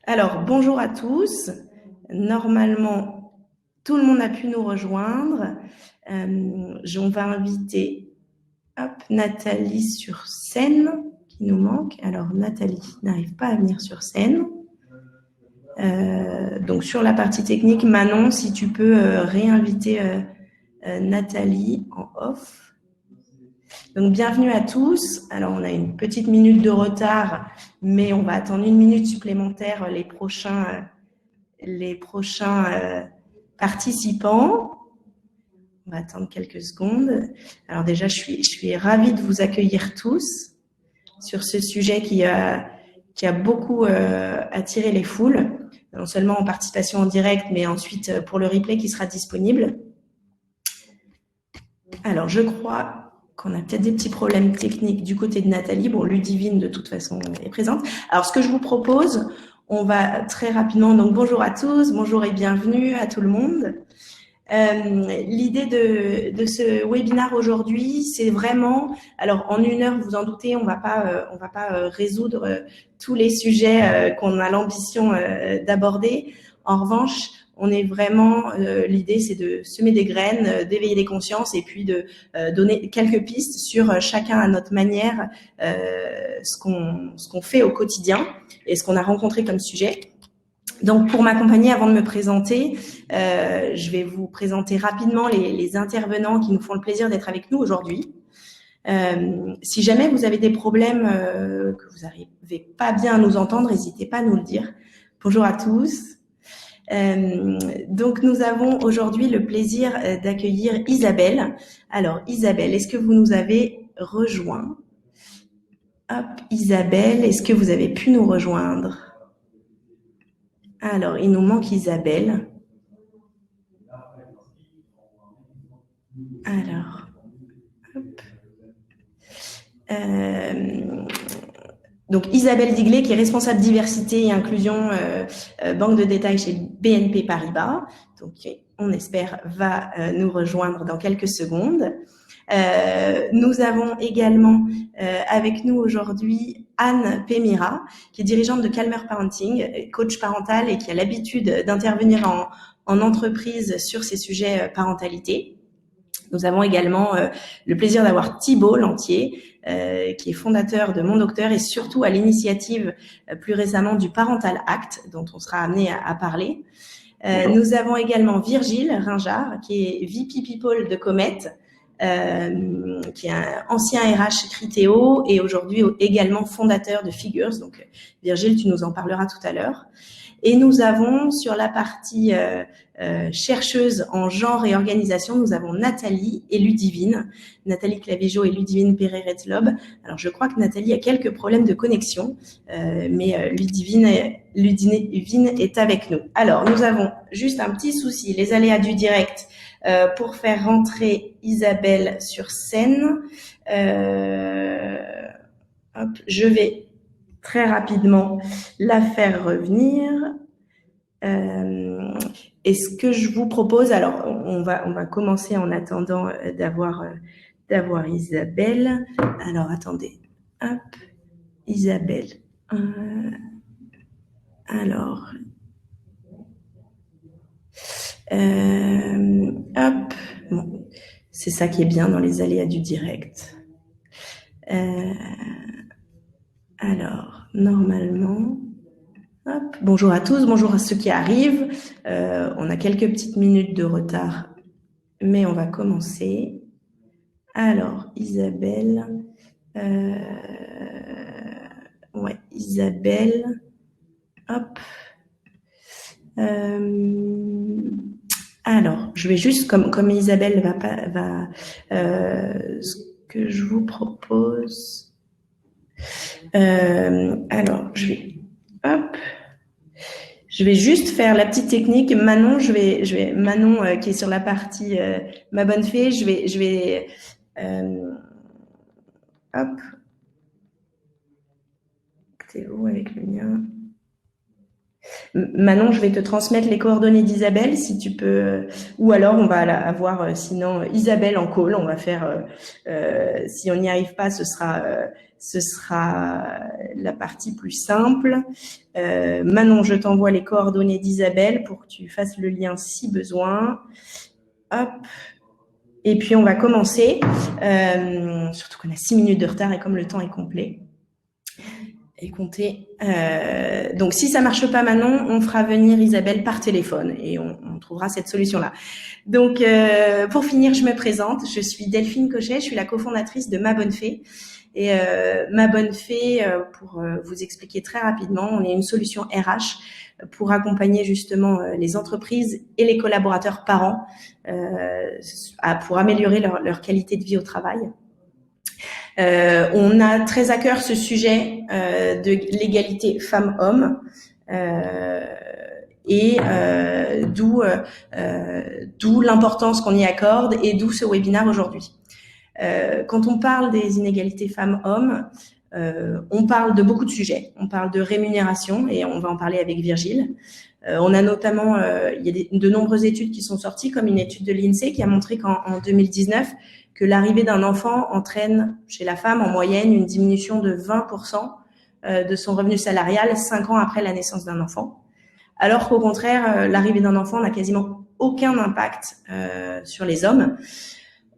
Alors, bonjour à tous. Normalement, tout le monde a pu nous rejoindre. On va inviter Nathalie sur scène, qui nous manque. Alors, Nathalie n'arrive pas à venir sur scène. Donc, sur la partie technique, Manon, si tu peux réinviter Nathalie en off. Donc, bienvenue à tous. Alors, on a une petite minute de retard, mais on va attendre une minute supplémentaire les prochains participants. On va attendre quelques secondes. Alors déjà, je suis ravie de vous accueillir tous sur ce sujet qui a beaucoup attiré les foules, non seulement en participation en direct, mais ensuite pour le replay qui sera disponible. Alors, je crois qu'on a peut-être des petits problèmes techniques du côté de Nathalie. Bon, Ludivine, de toute façon, est présente. Alors, ce que je vous propose, on va très rapidement, donc bonjour à tous, bonjour et bienvenue à tout le monde. L'idée de ce webinaire aujourd'hui, c'est vraiment, alors en une heure, vous en doutez, on va pas résoudre tous les sujets qu'on a l'ambition d'aborder. En revanche, on est vraiment, l'idée c'est de semer des graines, d'éveiller les consciences et puis de donner quelques pistes sur chacun à notre manière ce qu'on fait au quotidien et ce qu'on a rencontré comme sujet. Donc, pour m'accompagner, avant de me présenter, je vais vous présenter rapidement les intervenants qui nous font le plaisir d'être avec nous aujourd'hui. Si jamais vous avez des problèmes, que vous n'arrivez pas bien à nous entendre, n'hésitez pas à nous le dire. Bonjour à tous. Donc, nous avons aujourd'hui le plaisir d'accueillir Isabelle. Alors, Isabelle, est-ce que vous nous avez rejoint? Hop, Isabelle, est-ce que vous avez pu nous rejoindre? Alors, il nous manque Isabelle. Alors, hop. Donc Isabelle Digley, qui est responsable diversité et inclusion banque de détail chez BNP Paribas. Donc, on espère, va nous rejoindre dans quelques secondes. Nous avons également avec nous aujourd'hui Anne Pémira, qui est dirigeante de Calmer Parenting, coach parental et qui a l'habitude d'intervenir en entreprise sur ces sujets parentalité. Nous avons également le plaisir d'avoir Thibault Lantier, qui est fondateur de Mon Docteur et surtout à l'initiative plus récemment du Parental Act, dont on sera amené à parler. Nous avons également Virgile Ringard, qui est VP People de Comet, qui est un ancien RH chez Criteo et aujourd'hui également fondateur de Figures. Donc Virgile, tu nous en parleras tout à l'heure. Et nous avons sur la partie chercheuse en genre et organisation, nous avons Nathalie et Ludivine, Nathalie Clavigeau et Ludivine Perret-Lob. Alors je crois que Nathalie a quelques problèmes de connexion, mais Ludivine est avec nous. Alors nous avons juste un petit souci, les aléas du direct, pour faire rentrer Isabelle sur scène. Hop, je vais très rapidement la faire revenir. Et ce que je vous propose, alors on va commencer en attendant d'avoir Isabelle. Alors attendez, hop, Isabelle. Alors, hop, bon, c'est ça qui est bien dans les aléas du direct. Alors, normalement, hop, bonjour à tous, bonjour à ceux qui arrivent. On a quelques petites minutes de retard, mais on va commencer. Alors, Isabelle, ouais, Isabelle, hop. Alors, je vais juste, comme Isabelle ce que je vous propose. Alors, je vais juste faire la petite technique. Manon, Manon qui est sur la partie ma bonne fée, je vais hop. T'es où avec le mien? Manon, je vais te transmettre les coordonnées d'Isabelle, si tu peux, ou alors on va avoir sinon Isabelle en call. On va faire, si on n'y arrive pas, ce sera la partie plus simple. Manon, je t'envoie les coordonnées d'Isabelle pour que tu fasses le lien si besoin. Hop. Et puis on va commencer. Surtout qu'on a 6 minutes de retard et comme le temps est complet. Et compter. Donc, si ça marche pas Manon, on fera venir Isabelle par téléphone et on trouvera cette solution-là. Donc, pour finir, je me présente. Je suis Delphine Cochet, je suis la cofondatrice de Ma Bonne Fée. Et Ma Bonne Fée, pour vous expliquer très rapidement, on est une solution RH pour accompagner justement les entreprises et les collaborateurs parents pour améliorer leur qualité de vie au travail. On a très à cœur ce sujet de l'égalité femmes-hommes et d'où l'importance qu'on y accorde et d'où ce webinaire aujourd'hui. Quand on parle des inégalités femmes-hommes, on parle de beaucoup de sujets. On parle de rémunération et on va en parler avec Virgile. On a notamment, il y a de nombreuses études qui sont sorties, comme une étude de l'INSEE qui a montré qu'en 2019, que l'arrivée d'un enfant entraîne chez la femme en moyenne une diminution de 20% de son revenu salarial 5 ans après la naissance d'un enfant. Alors qu'au contraire, l'arrivée d'un enfant n'a quasiment aucun impact sur les hommes,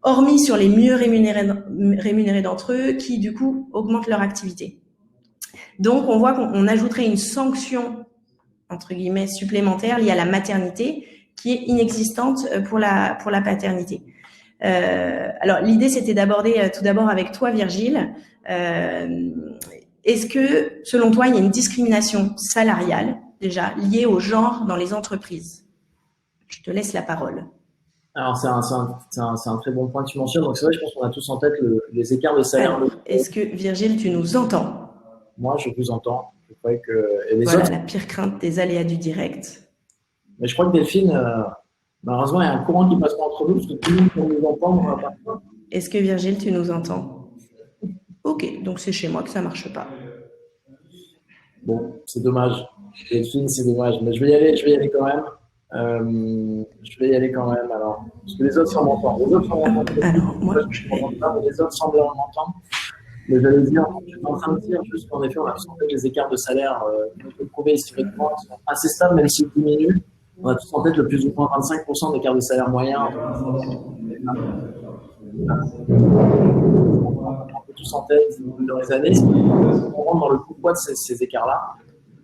hormis sur les mieux rémunérés d'entre eux qui, du coup, augmentent leur activité. Donc, on voit qu'on ajouterait une sanction, entre guillemets, supplémentaire liée à la maternité qui est inexistante pour la paternité. Alors, l'idée, c'était d'aborder tout d'abord avec toi, Virgile. Est-ce que, selon toi, il y a une discrimination salariale, déjà, liée au genre dans les entreprises? Je te laisse la parole. Alors, c'est un très bon point que tu mentionnes. Donc, c'est vrai, je pense qu'on a tous en tête les écarts de salaire. Alors, est-ce que, Virgile, tu nous entends? Moi, je vous entends. Je crois que et les voilà autres... la pire crainte des aléas du direct. Mais je crois que Delphine... malheureusement, il y a un courant qui passe pas entre nous, parce que tout le monde peut nous entendre. Est-ce que Virgile, tu nous entends? Ok, donc c'est chez moi que ça marche pas. Bon, c'est dommage. Delphine, c'est dommage. Mais je vais y aller quand même. Alors. Parce que les autres semblent m'entendre. Alors, moi, je ne m'entends pas, mais les autres semblent m'entendre. Mais j'allais dire, je suis en train de dire juste qu'en effet, on a tous en tête les écarts de salaire qu'on peut prouver historiquement, qui sont assez stables, même s'ils diminuent. On a tous en tête le plus ou moins 25% d'écart de salaire moyen. On a tous en tête dans les années. Si on rentre dans le pourquoi de ces écarts-là,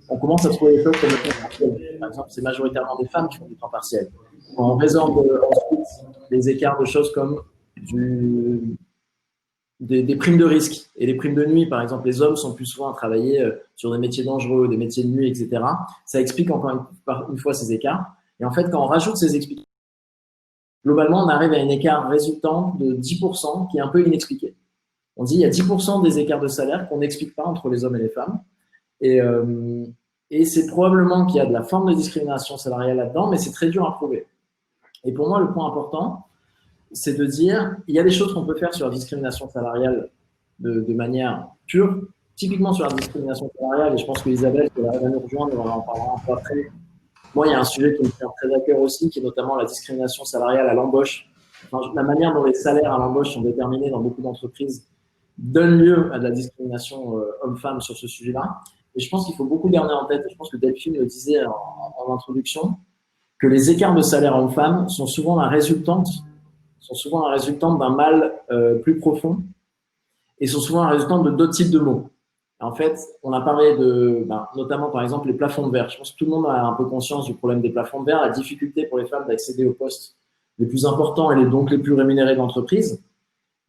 on commence à trouver des choses comme le temps partiel. Par exemple, c'est majoritairement des femmes qui font du temps partiel. On résorbe ensuite des écarts de choses comme des primes de risque et les primes de nuit. Par exemple, les hommes sont plus souvent à travailler sur des métiers dangereux, des métiers de nuit, etc. Ça explique encore une fois ces écarts. Et en fait, quand on rajoute ces explications, globalement, on arrive à un écart résultant de 10% qui est un peu inexpliqué. On dit il y a 10% des écarts de salaire qu'on n'explique pas entre les hommes et les femmes. Et c'est probablement qu'il y a de la forme de discrimination salariale là-dedans, mais c'est très dur à prouver. Et pour moi, le point important, c'est de dire il y a des choses qu'on peut faire sur la discrimination salariale de manière pure. Typiquement sur la discrimination salariale, et je pense que Isabelle, qui va nous rejoindre, on en parlera un peu après. Moi, il y a un sujet qui me tient très à cœur aussi, qui est notamment la discrimination salariale à l'embauche. Enfin, la manière dont les salaires à l'embauche sont déterminés dans beaucoup d'entreprises donne lieu à de la discrimination homme-femme sur ce sujet-là. Et je pense qu'il faut beaucoup garder en tête, et je pense que Delphine le disait en introduction, que les écarts de salaire homme-femme sont souvent la résultante d'un mal plus profond et sont souvent la résultante de d'autres types de maux. En fait, on a parlé notamment par exemple les plafonds de verre. Je pense que tout le monde a un peu conscience du problème des plafonds de verre, la difficulté pour les femmes d'accéder aux postes les plus importants et donc les plus rémunérés de l'entreprise.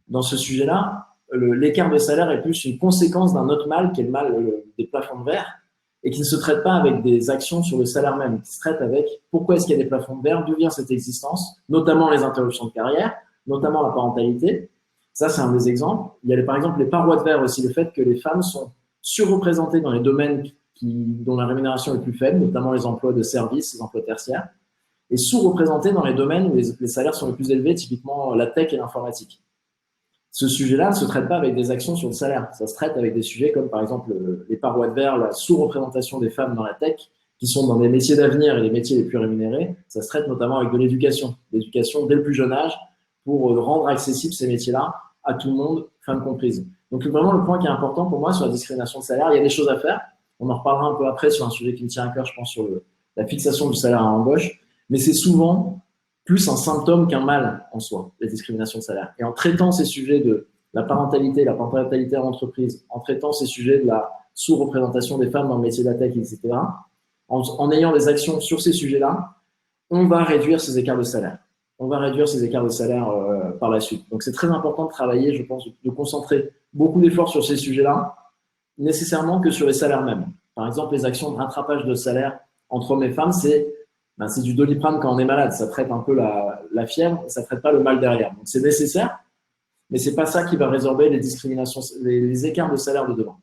Dans ce sujet-là, l'écart de salaire est plus une conséquence d'un autre mal qui est le mal des plafonds de verre et qui ne se traite pas avec des actions sur le salaire même, qui se traite avec pourquoi est-ce qu'il y a des plafonds de verre, d'où vient cette existence, notamment les interruptions de carrière, notamment la parentalité. Ça, c'est un des exemples. Il y a par exemple les parois de verre aussi, le fait que les femmes sont surreprésentées dans les domaines dont la rémunération est plus faible, notamment les emplois de services, les emplois tertiaires, et sous-représentées dans les domaines où les salaires sont les plus élevés, typiquement la tech et l'informatique. Ce sujet-là ne se traite pas avec des actions sur le salaire. Ça se traite avec des sujets comme, par exemple, les parois de verre, la sous-représentation des femmes dans la tech qui sont dans des métiers d'avenir et les métiers les plus rémunérés, ça se traite notamment avec de l'éducation dès le plus jeune âge pour rendre accessibles ces métiers-là à tout le monde, femmes comprises. Donc vraiment, le point qui est important pour moi sur la discrimination de salaire, il y a des choses à faire. On en reparlera un peu après sur un sujet qui me tient à cœur, je pense, sur la fixation du salaire à l'embauche. Mais c'est souvent plus un symptôme qu'un mal en soi, les discriminations de salaire. Et en traitant ces sujets de la parentalité en entreprise, en traitant ces sujets de la sous-représentation des femmes dans le métier de la tech, etc., en ayant des actions sur ces sujets-là, on va réduire ces écarts de salaire. On va réduire ces écarts de salaire par la suite. Donc, c'est très important de travailler, je pense, de concentrer beaucoup d'efforts sur ces sujets-là, nécessairement que sur les salaires mêmes. Par exemple, les actions de rattrapage de salaire entre hommes et femmes, c'est du Doliprane quand on est malade. Ça traite un peu la fièvre, ça traite pas le mal derrière. Donc, c'est nécessaire, mais c'est pas ça qui va résorber les discriminations, les écarts de salaire de demain.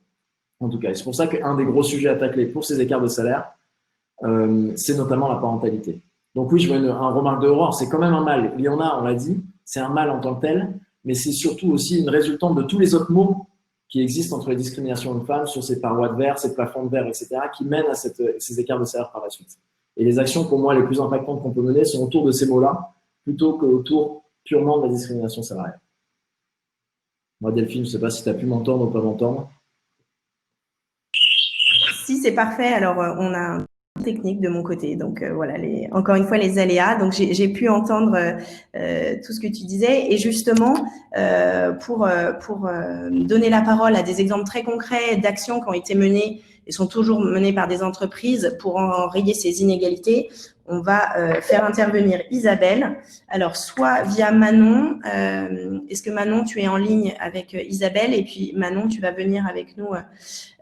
En tout cas, c'est pour ça qu'un des gros sujets à tacler pour ces écarts de salaire, c'est notamment la parentalité. Donc oui, je vois un remarque de Aurore, c'est quand même un mal. Il y en a, on l'a dit, c'est un mal en tant que tel, mais c'est surtout aussi une résultante de tous les autres maux qui existent entre les discriminations de femmes sur ces parois de verre, ces plafonds de verre, etc., qui mènent à ces écarts de salaire par la suite. Et les actions, pour moi, les plus impactantes qu'on peut mener sont autour de ces mots-là, plutôt qu'autour purement de la discrimination salariale. Moi, Delphine, je ne sais pas si tu as pu m'entendre ou pas m'entendre. Si, c'est parfait. Alors, on a un technique de mon côté. Donc, voilà, encore une fois, les aléas. Donc, j'ai pu entendre tout ce que tu disais. Et justement, pour donner la parole à des exemples très concrets d'actions qui ont été menées et sont toujours menées par des entreprises pour enrayer ces inégalités, on va faire intervenir Isabelle. Alors, soit via Manon. Est-ce que Manon, tu es en ligne avec Isabelle? Et puis, Manon, tu vas venir avec nous.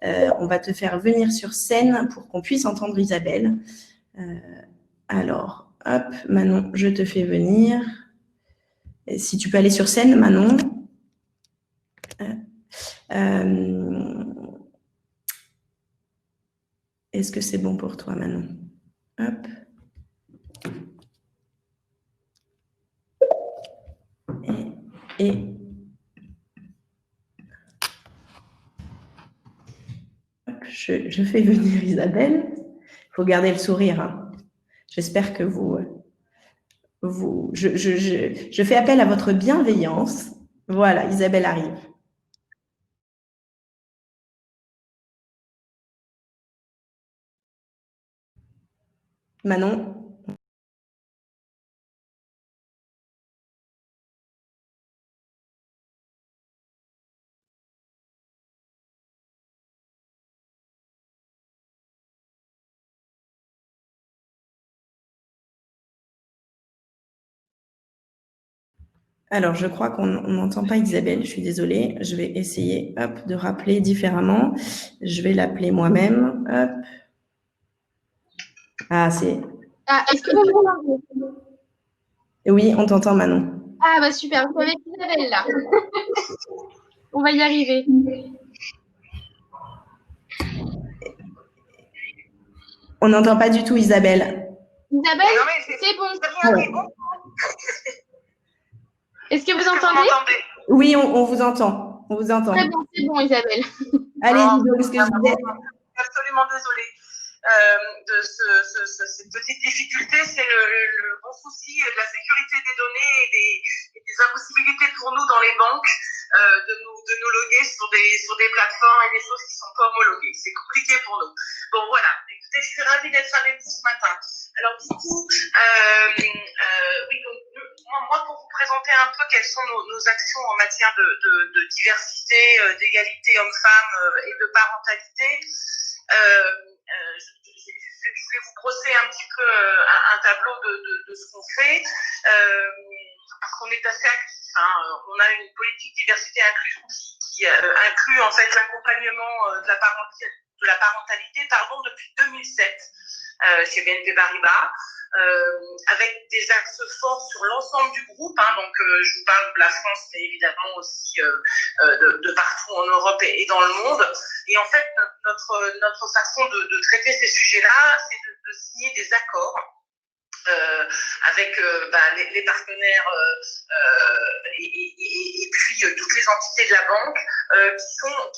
On va te faire venir sur scène pour qu'on puisse entendre Isabelle. Alors, hop, Manon, je te fais venir. Et si tu peux aller sur scène, Manon. Est-ce que c'est bon pour toi, Manon? Hop. Et je fais venir Isabelle. Il faut garder le sourire. Hein. J'espère que je fais appel à votre bienveillance. Voilà, Isabelle arrive. Manon. Alors, je crois qu'on n'entend pas Isabelle, je suis désolée. Je vais essayer hop, de rappeler différemment. Je vais l'appeler moi-même. Hop. Ah, c'est… Ah, est-ce que vous m'entendez? Oui, on t'entend, Manon. Ah, bah super, vous avec Isabelle là. On va y arriver. On n'entend pas du tout Isabelle. Isabelle, c'est bon. Ouais. Est-ce que vous entendez? Oui, on vous entend. On vous entend. Très bon, c'est bon, Isabelle. Allez-y, donc, ce que je disais. Absolument désolée de cette petite difficulté. C'est le bon souci de la sécurité des données et des impossibilités pour nous dans les banques de nous loguer sur des plateformes et des choses qui sont pas homologuées. C'est compliqué pour nous. Bon, voilà. Écoutez, je suis ravie d'être avec vous ce matin. Alors, du coup, oui, donc, moi, pour vous présenter un peu quelles sont nos actions en matière de diversité, d'égalité hommes-femmes et de parentalité, je vais vous brosser un petit peu un tableau de ce qu'on fait, parce qu'on est assez actif. Hein. On a une politique diversité et inclusion qui inclut en fait l'accompagnement de la parentalité depuis 2007 chez BNP Paribas. Avec des axes forts sur l'ensemble du groupe. Hein, donc, je vous parle de la France, mais évidemment aussi de partout en Europe et dans le monde. Et en fait, notre façon de traiter ces sujets-là, c'est de signer des accords avec les partenaires et puis toutes les entités de la banque qui ont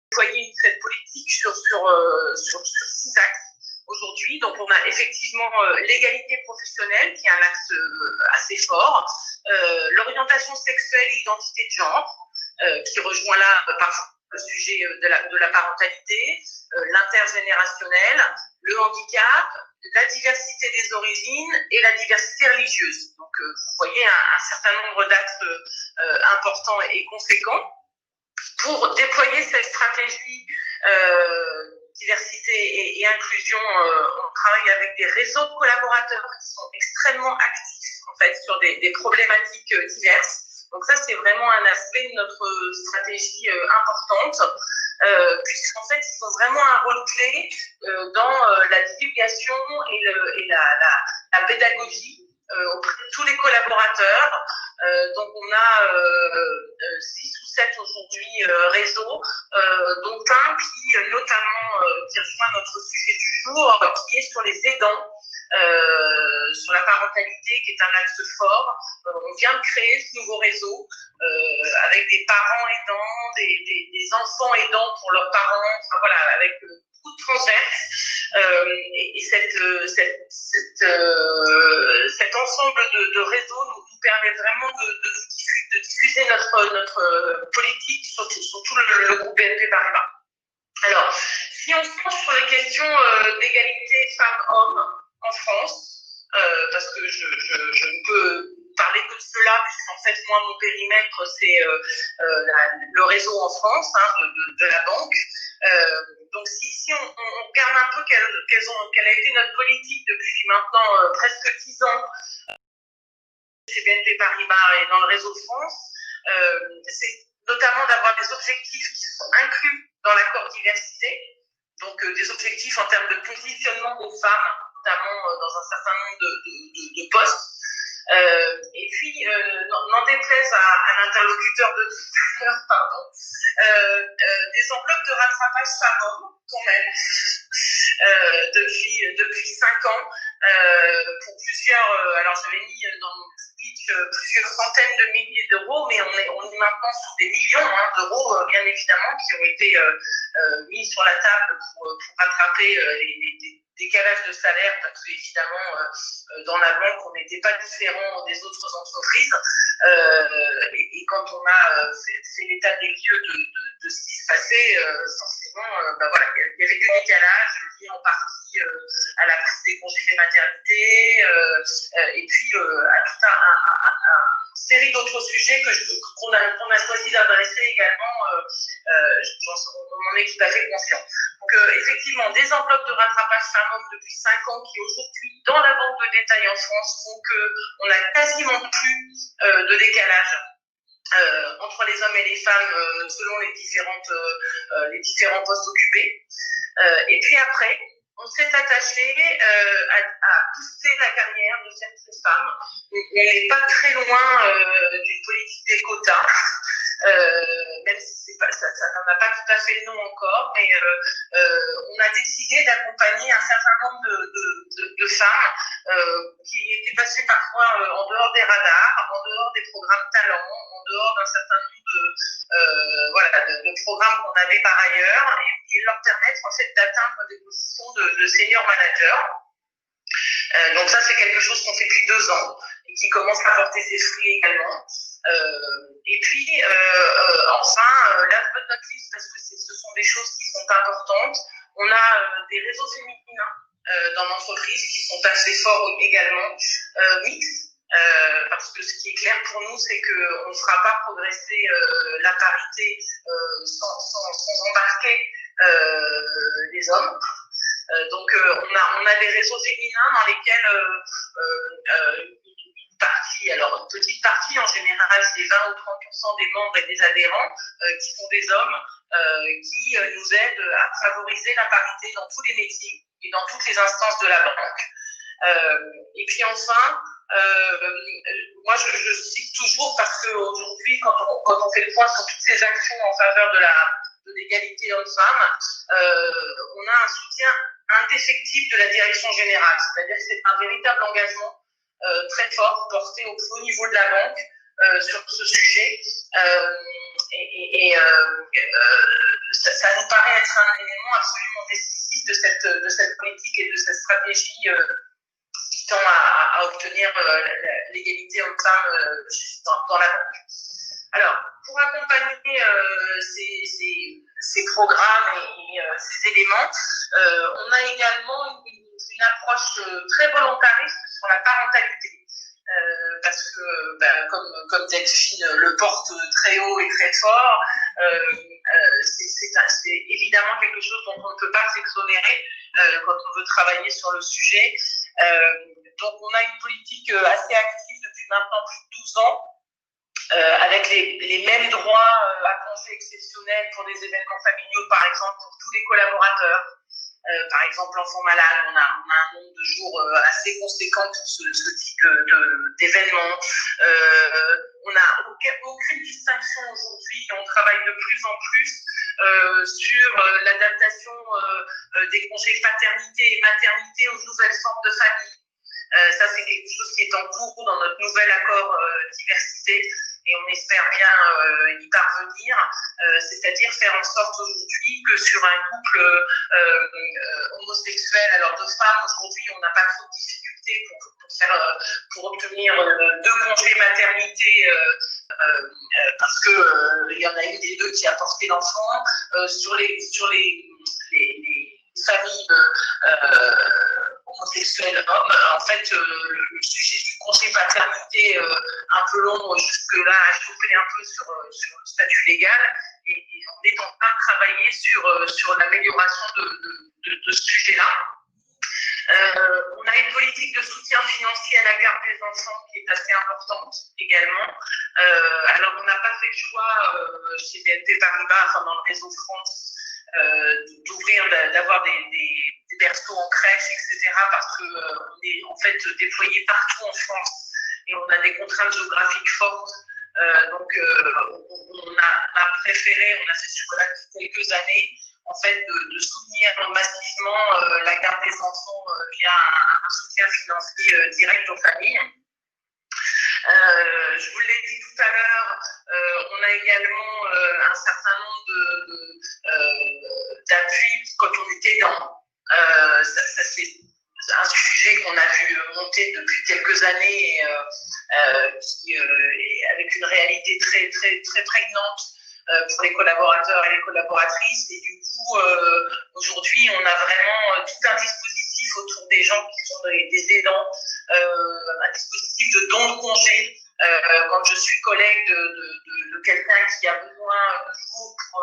déployé cette politique sur 6 axes. donc on a effectivement l'égalité professionnelle, qui est un axe assez fort, l'orientation sexuelle et l'identité de genre, qui rejoint là parfois le sujet de la parentalité, l'intergénérationnel, le handicap, la diversité des origines et la diversité religieuse. Donc, vous voyez un certain nombre d'axes importants et conséquents. Pour déployer cette stratégie diversité et inclusion, on travaille avec des réseaux de collaborateurs qui sont extrêmement actifs en fait sur des problématiques diverses. Donc ça, c'est vraiment un aspect de notre stratégie importante, puisqu'en fait, ils ont vraiment un rôle clé dans la divulgation et la pédagogie auprès de tous les collaborateurs. Donc on a 6 ou 7 aujourd'hui réseaux, dont un qui notamment qui rejoint notre sujet du jour, qui est sur les aidants, sur la parentalité, qui est un axe fort. On vient de créer ce nouveau réseau avec des parents aidants, des enfants aidants pour leurs parents, enfin, voilà, avec beaucoup de transverses. Et cet ensemble de réseaux nous permet vraiment de diffuser notre politique sur tout le groupe BNP Paribas. Alors, si on se penche sur les questions d'égalité femmes-hommes en France, parce que je ne peux parler que de cela, puisqu'en fait, moi, mon périmètre, c'est le réseau en France, de la banque. Donc, si on regarde un peu quelle a été notre politique depuis maintenant presque 10 ans chez BNP Paribas et dans le réseau France, c'est notamment d'avoir des objectifs qui sont inclus dans l'accord diversité, donc des objectifs en termes de positionnement des femmes, notamment dans un certain nombre de postes. Et puis, n'en déplaise à l'interlocuteur de tout à l'heure, pardon, des enveloppes de rattrapage femmes-hommes, quand même, depuis 5 ans, pour plusieurs, alors j'avais mis dans mon speech plusieurs centaines de milliers d'euros, mais on est maintenant sur des millions d'euros, bien évidemment, qui ont été mis sur la table pour rattraper les décalage de salaire, parce qu'évidemment, dans la banque, on n'était pas différent des autres entreprises. Et quand on a fait l'état des lieux de ce qui se passait, forcément, voilà, il y avait des décalages liés en partie à la prise des congés de maternité, et puis à toute une série d'autres sujets qu'on a choisi d'adresser également. On en est tout à fait conscient. Donc, effectivement, des enveloppes de rattrapage femmes-hommes depuis 5 ans qui, aujourd'hui, dans la banque de détail en France, font qu'on n'a quasiment plus de décalage entre les hommes et les femmes selon les différents postes occupés. Et puis après, on s'est attaché à pousser la carrière de certaines femmes. On n'est pas très loin d'une politique des quotas. Même si ça n'en a pas tout à fait le nom encore, mais on a décidé d'accompagner un certain nombre de femmes qui étaient passées parfois en dehors des radars, en dehors des programmes talents, en dehors d'un certain nombre de programmes qu'on avait par ailleurs, et leur permettre en fait d'atteindre des positions de senior manager. Donc ça, c'est quelque chose qu'on fait depuis 2 ans et qui commence à porter ses fruits également. Et puis, enfin, last but not least, parce que ce sont des choses qui sont importantes, on a des réseaux féminins dans l'entreprise qui sont assez forts également, mixtes. Parce que ce qui est clair pour nous, c'est qu'on ne fera pas progresser la parité sans embarquer les hommes. Donc, on a des réseaux féminins dans lesquels une partie, alors une petite partie en général, c'est 20 ou 30% des membres et des adhérents qui sont des hommes qui nous aident à favoriser la parité dans tous les métiers et dans toutes les instances de la banque. Et puis enfin, moi je cite toujours parce qu'aujourd'hui, quand on fait le point sur toutes ces actions en faveur de l'égalité hommes-femmes, on a un soutien indéfectible de la direction générale. C'est-à-dire que c'est un véritable engagement très fort porté au plus haut niveau de la banque sur ce sujet. Ça nous paraît être un élément absolument décisif de cette politique et de cette stratégie qui tend à obtenir l'égalité homme-femme dans la banque. Alors, pour accompagner ces programmes et ces éléments, on a également une approche très volontariste sur la parentalité. Parce que, comme Delphine le porte très haut et très fort, c'est évidemment quelque chose dont on ne peut pas s'exonérer quand on veut travailler sur le sujet. Donc, on a une politique assez active depuis maintenant plus de 12 ans, avec les mêmes droits à congés exceptionnels pour des événements familiaux, par exemple, pour tous les collaborateurs. Par exemple, l'enfant malade, on a un nombre de jours assez conséquent pour ce type d'événement. On n'a aucune distinction aujourd'hui, on travaille de plus en plus sur l'adaptation des congés paternité et maternité aux nouvelles formes de famille. Ça, c'est quelque chose qui est en cours dans notre nouvel accord diversité. Et on espère bien y parvenir, c'est-à-dire faire en sorte aujourd'hui que sur un couple homosexuel, alors de femmes, aujourd'hui on n'a pas trop de difficultés pour obtenir 2 congés maternité parce que il y en a une des deux qui a porté l'enfant. Sur les familles homosexuels hommes, en fait, le sujet du congé paternité un peu long jusque-là a chopé un peu sur le statut légal et on est en train de travailler sur l'amélioration de ce sujet-là. On a une politique de soutien financier à la garde des enfants qui est assez importante également. Alors, on n'a pas fait le choix chez BNP Paribas, enfin dans le réseau France, d'ouvrir, d'avoir des berceaux en crèche, etc. parce qu'on est en fait déployé partout en France et on a des contraintes géographiques fortes. Donc, on a préféré, on a fait ce choix-là depuis quelques années, en fait, de soutenir massivement la garde des enfants via un soutien financier direct aux familles. Je vous l'ai dit tout à l'heure, on a également un certain nombre d'appuis quand on était dans... ça c'est un sujet qu'on a vu monter depuis quelques années avec une réalité très, très, très prégnante pour les collaborateurs et les collaboratrices. Et du coup, aujourd'hui, on a vraiment tout un dispositif autour des gens qui sont des aidants, un dispositif de don de congé. Quand je suis collègue de quelqu'un qui a besoin de vous pour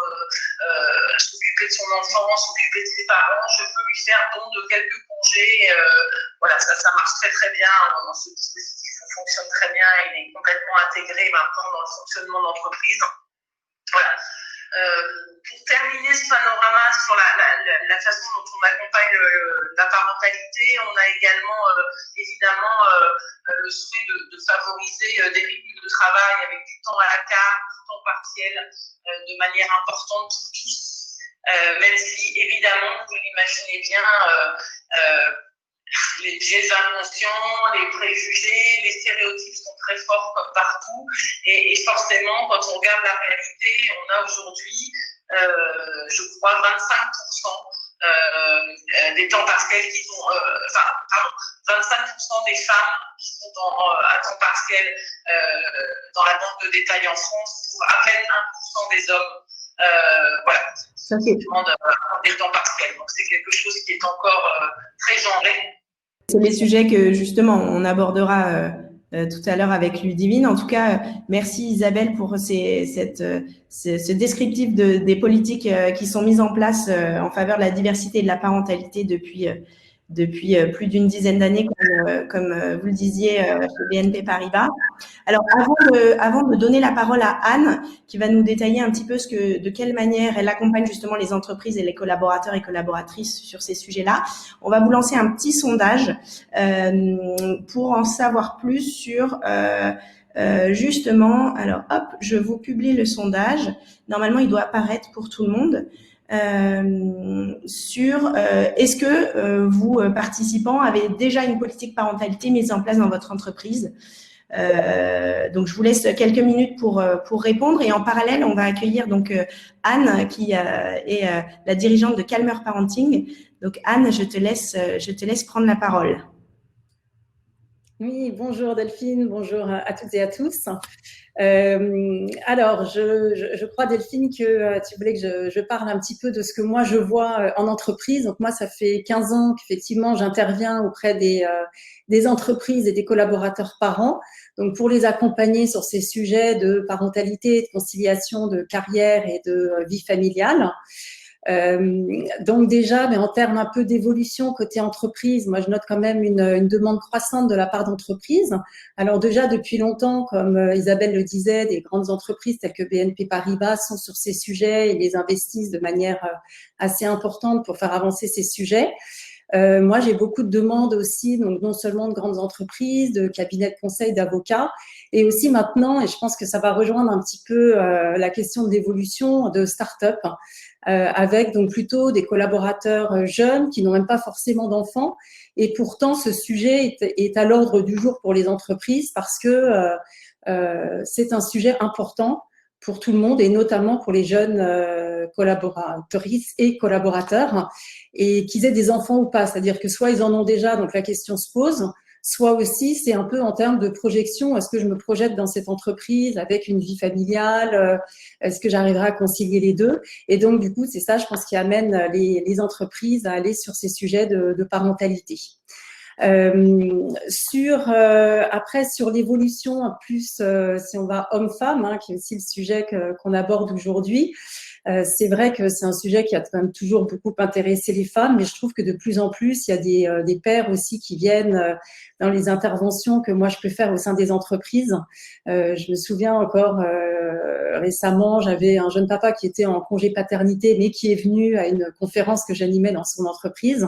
s'occuper de son enfant, s'occuper de ses parents, je peux lui faire don de quelques congés. Voilà, ça marche très très bien. Ce dispositif fonctionne très bien. Il est complètement intégré maintenant dans le fonctionnement d'entreprise. Voilà. Pour terminer ce panorama sur la façon dont on accompagne la parentalité, on a également évidemment le souhait de favoriser des rythmes de travail avec du temps à la carte, du temps partiel, de manière importante pour tous, même si évidemment, vous l'imaginez bien, les biais inconscients, les préjugés, les stéréotypes sont très forts comme partout. Et forcément, quand on regarde la réalité, on a aujourd'hui, je crois, 25% des temps partiels qui sont... 25% des femmes qui sont à temps partiel dans la banque de détail en France, pour à peine 1% des hommes. Voilà, qui demandent des temps partiels. Donc, c'est quelque chose qui est encore très genré. C'est les sujets que, justement, on abordera tout à l'heure avec Ludivine. En tout cas, merci Isabelle pour ce descriptif des politiques qui sont mises en place en faveur de la diversité et de la parentalité depuis plus d'une dizaine d'années, comme vous le disiez chez BNP Paribas. Alors, avant de donner la parole à Anne, qui va nous détailler un petit peu de quelle manière elle accompagne justement les entreprises et les collaborateurs et collaboratrices sur ces sujets-là, on va vous lancer un petit sondage pour en savoir plus sur justement. Alors, hop, je vous publie le sondage. Normalement, il doit apparaître pour tout le monde. Sur est-ce que vous, participants, avez déjà une politique parentalité mise en place dans votre entreprise? Donc, je vous laisse quelques minutes pour répondre. Et en parallèle, on va accueillir donc Anne, qui est la dirigeante de Calmer Parenting. Donc, Anne, je te laisse prendre la parole. Oui, bonjour Delphine, bonjour à toutes et à tous. Alors, je crois Delphine que tu voulais que je parle un petit peu de ce que moi je vois en entreprise. Donc moi, ça fait 15 ans qu'effectivement j'interviens auprès des entreprises et des collaborateurs parents. Donc pour les accompagner sur ces sujets de parentalité, de conciliation de carrière et de vie familiale. Donc déjà, mais en termes un peu d'évolution côté entreprise, moi je note quand même une demande croissante de la part d'entreprises. Alors déjà depuis longtemps, comme Isabelle le disait, des grandes entreprises telles que BNP Paribas sont sur ces sujets et les investissent de manière assez importante pour faire avancer ces sujets. Moi, j'ai beaucoup de demandes aussi, donc non seulement de grandes entreprises, de cabinets de conseil, d'avocats, et aussi maintenant, et je pense que ça va rejoindre un petit peu la question de l'évolution de start-up, avec donc plutôt des collaborateurs jeunes qui n'ont même pas forcément d'enfants, et pourtant ce sujet est à l'ordre du jour pour les entreprises parce que c'est un sujet important pour tout le monde et notamment pour les jeunes collaboratrices et collaborateurs, et qu'ils aient des enfants ou pas, c'est-à-dire que soit ils en ont déjà, donc la question se pose, soit aussi c'est un peu en termes de projection, est-ce que je me projette dans cette entreprise avec une vie familiale, est-ce que j'arriverai à concilier les deux? Et donc du coup c'est ça, je pense, qui amène les entreprises à aller sur ces sujets de parentalité. Après sur l'évolution plus si on va homme-femme, qui est aussi le sujet qu'on aborde aujourd'hui, c'est vrai que c'est un sujet qui a quand même toujours beaucoup intéressé les femmes, mais je trouve que de plus en plus il y a des pères aussi qui viennent dans les interventions que moi je peux faire au sein des entreprises. Je me souviens encore récemment, j'avais un jeune papa qui était en congé paternité mais qui est venu à une conférence que j'animais dans son entreprise.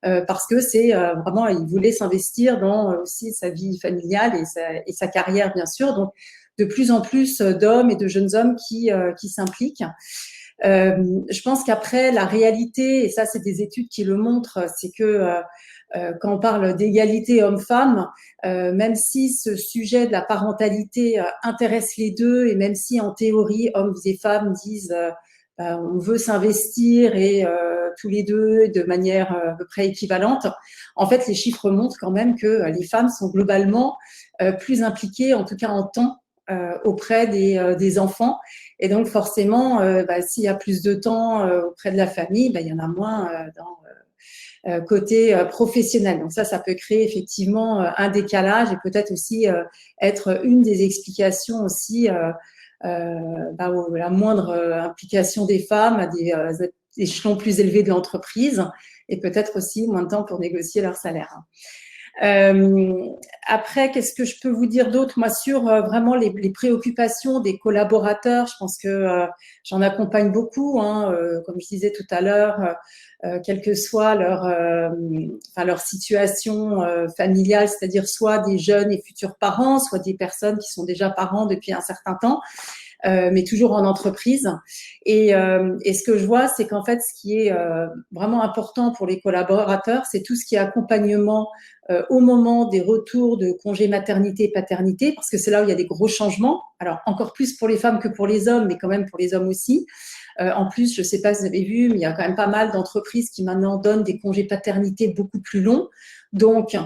Parce que c'est vraiment, il voulait s'investir dans aussi sa vie familiale et sa carrière, bien sûr. Donc, de plus en plus d'hommes et de jeunes hommes qui s'impliquent. Je pense qu'après, la réalité, et ça, c'est des études qui le montrent, c'est que quand on parle d'égalité homme-femme, même si ce sujet de la parentalité intéresse les deux, et même si en théorie, hommes et femmes disent on veut s'investir et tous les deux de manière à peu près équivalente. En fait, les chiffres montrent quand même que les femmes sont globalement plus impliquées, en tout cas en temps, auprès des enfants. Et donc, forcément, s'il y a plus de temps auprès de la famille, il y en a moins dans côté professionnel. Donc ça peut créer effectivement un décalage et peut-être aussi être une des explications aussi la moindre implication des femmes à des échelons plus élevés de l'entreprise et peut-être aussi moins de temps pour négocier leur salaire. Après, qu'est-ce que je peux vous dire d'autre? Moi, sur vraiment les préoccupations des collaborateurs, je pense que j'en accompagne beaucoup, comme je disais tout à l'heure, quelle que soit leur situation familiale, c'est-à-dire soit des jeunes et futurs parents, soit des personnes qui sont déjà parents depuis un certain temps, mais toujours en entreprise. Et ce que je vois, c'est qu'en fait, ce qui est vraiment important pour les collaborateurs, c'est tout ce qui est accompagnement au moment des retours de congés maternité et paternité, parce que c'est là où il y a des gros changements. Alors, encore plus pour les femmes que pour les hommes, mais quand même pour les hommes aussi. En plus, je ne sais pas si vous avez vu, mais il y a quand même pas mal d'entreprises qui maintenant donnent des congés paternité beaucoup plus longs. Donc,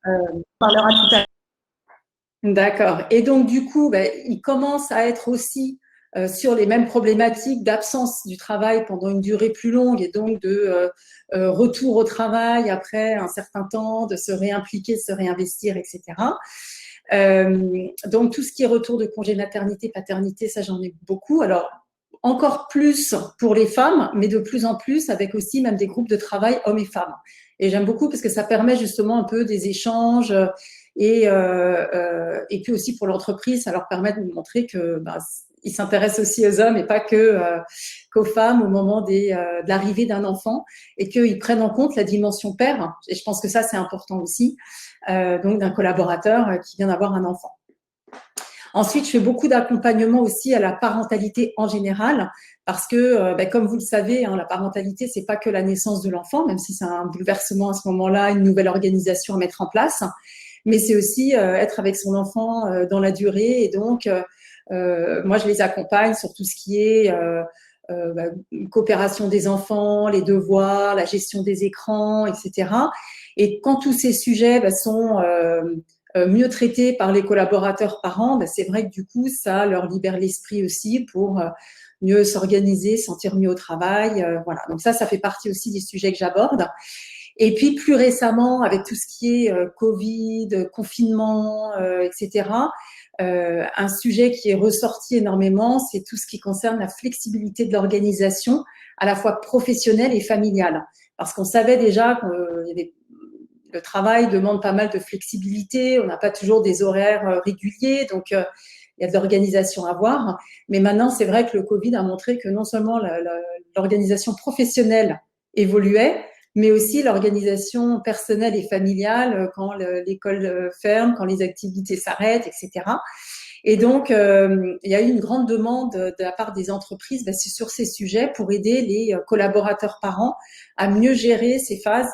on parlera tout à l'heure. D'accord. Et donc, du coup, il commence à être aussi sur les mêmes problématiques d'absence du travail pendant une durée plus longue et donc de retour au travail après un certain temps, de se réimpliquer, de se réinvestir, etc. Donc, tout ce qui est retour de congé maternité, paternité, ça, j'en ai beaucoup. Alors, encore plus pour les femmes, mais de plus en plus avec aussi même des groupes de travail hommes et femmes. Et j'aime beaucoup parce que ça permet justement un peu des échanges et puis aussi pour l'entreprise, ça leur permet de montrer que ils s'intéressent aussi aux hommes et pas qu'aux femmes au moment de l'arrivée d'un enfant et qu'ils prennent en compte la dimension père. Et je pense que ça, c'est important aussi, donc d'un collaborateur qui vient d'avoir un enfant. Ensuite, je fais beaucoup d'accompagnement aussi à la parentalité en général parce que, comme vous le savez, la parentalité, c'est pas que la naissance de l'enfant, même si c'est un bouleversement à ce moment-là, une nouvelle organisation à mettre en place. mais c'est aussi être avec son enfant dans la durée. Et donc, moi, je les accompagne sur tout ce qui est coopération des enfants, les devoirs, la gestion des écrans, etc. Et quand tous ces sujets sont mieux traités par les collaborateurs parents, c'est vrai que du coup, ça leur libère l'esprit aussi pour mieux s'organiser, sentir mieux au travail. Voilà. Donc ça fait partie aussi des sujets que j'aborde. Et puis plus récemment, avec tout ce qui est Covid, confinement, etc., un sujet qui est ressorti énormément, c'est tout ce qui concerne la flexibilité de l'organisation, à la fois professionnelle et familiale. Parce qu'on savait déjà que le travail demande pas mal de flexibilité, on n'a pas toujours des horaires réguliers, donc il y a de l'organisation à avoir. Mais maintenant, c'est vrai que le Covid a montré que non seulement l'organisation professionnelle évoluait, mais aussi l'organisation personnelle et familiale quand l'école ferme, quand les activités s'arrêtent, etc. Et donc, il y a eu une grande demande de la part des entreprises sur ces sujets pour aider les collaborateurs parents à mieux gérer ces phases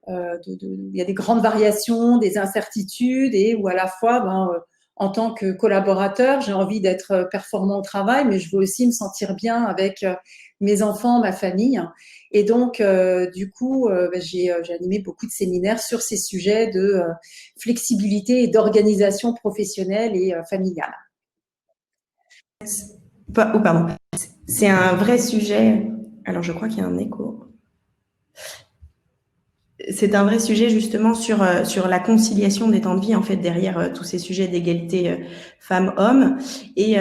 il y a des grandes variations, des incertitudes, et où à la fois, en tant que collaborateur, j'ai envie d'être performant au travail, mais je veux aussi me sentir bien avec mes enfants, ma famille. Et donc, du coup, j'ai animé beaucoup de séminaires sur ces sujets de flexibilité et d'organisation professionnelle et familiale. Pardon. C'est un vrai sujet. Alors, je crois qu'il y a un écho. C'est un vrai sujet justement sur la conciliation des temps de vie en fait derrière tous ces sujets d'égalité femmes-hommes et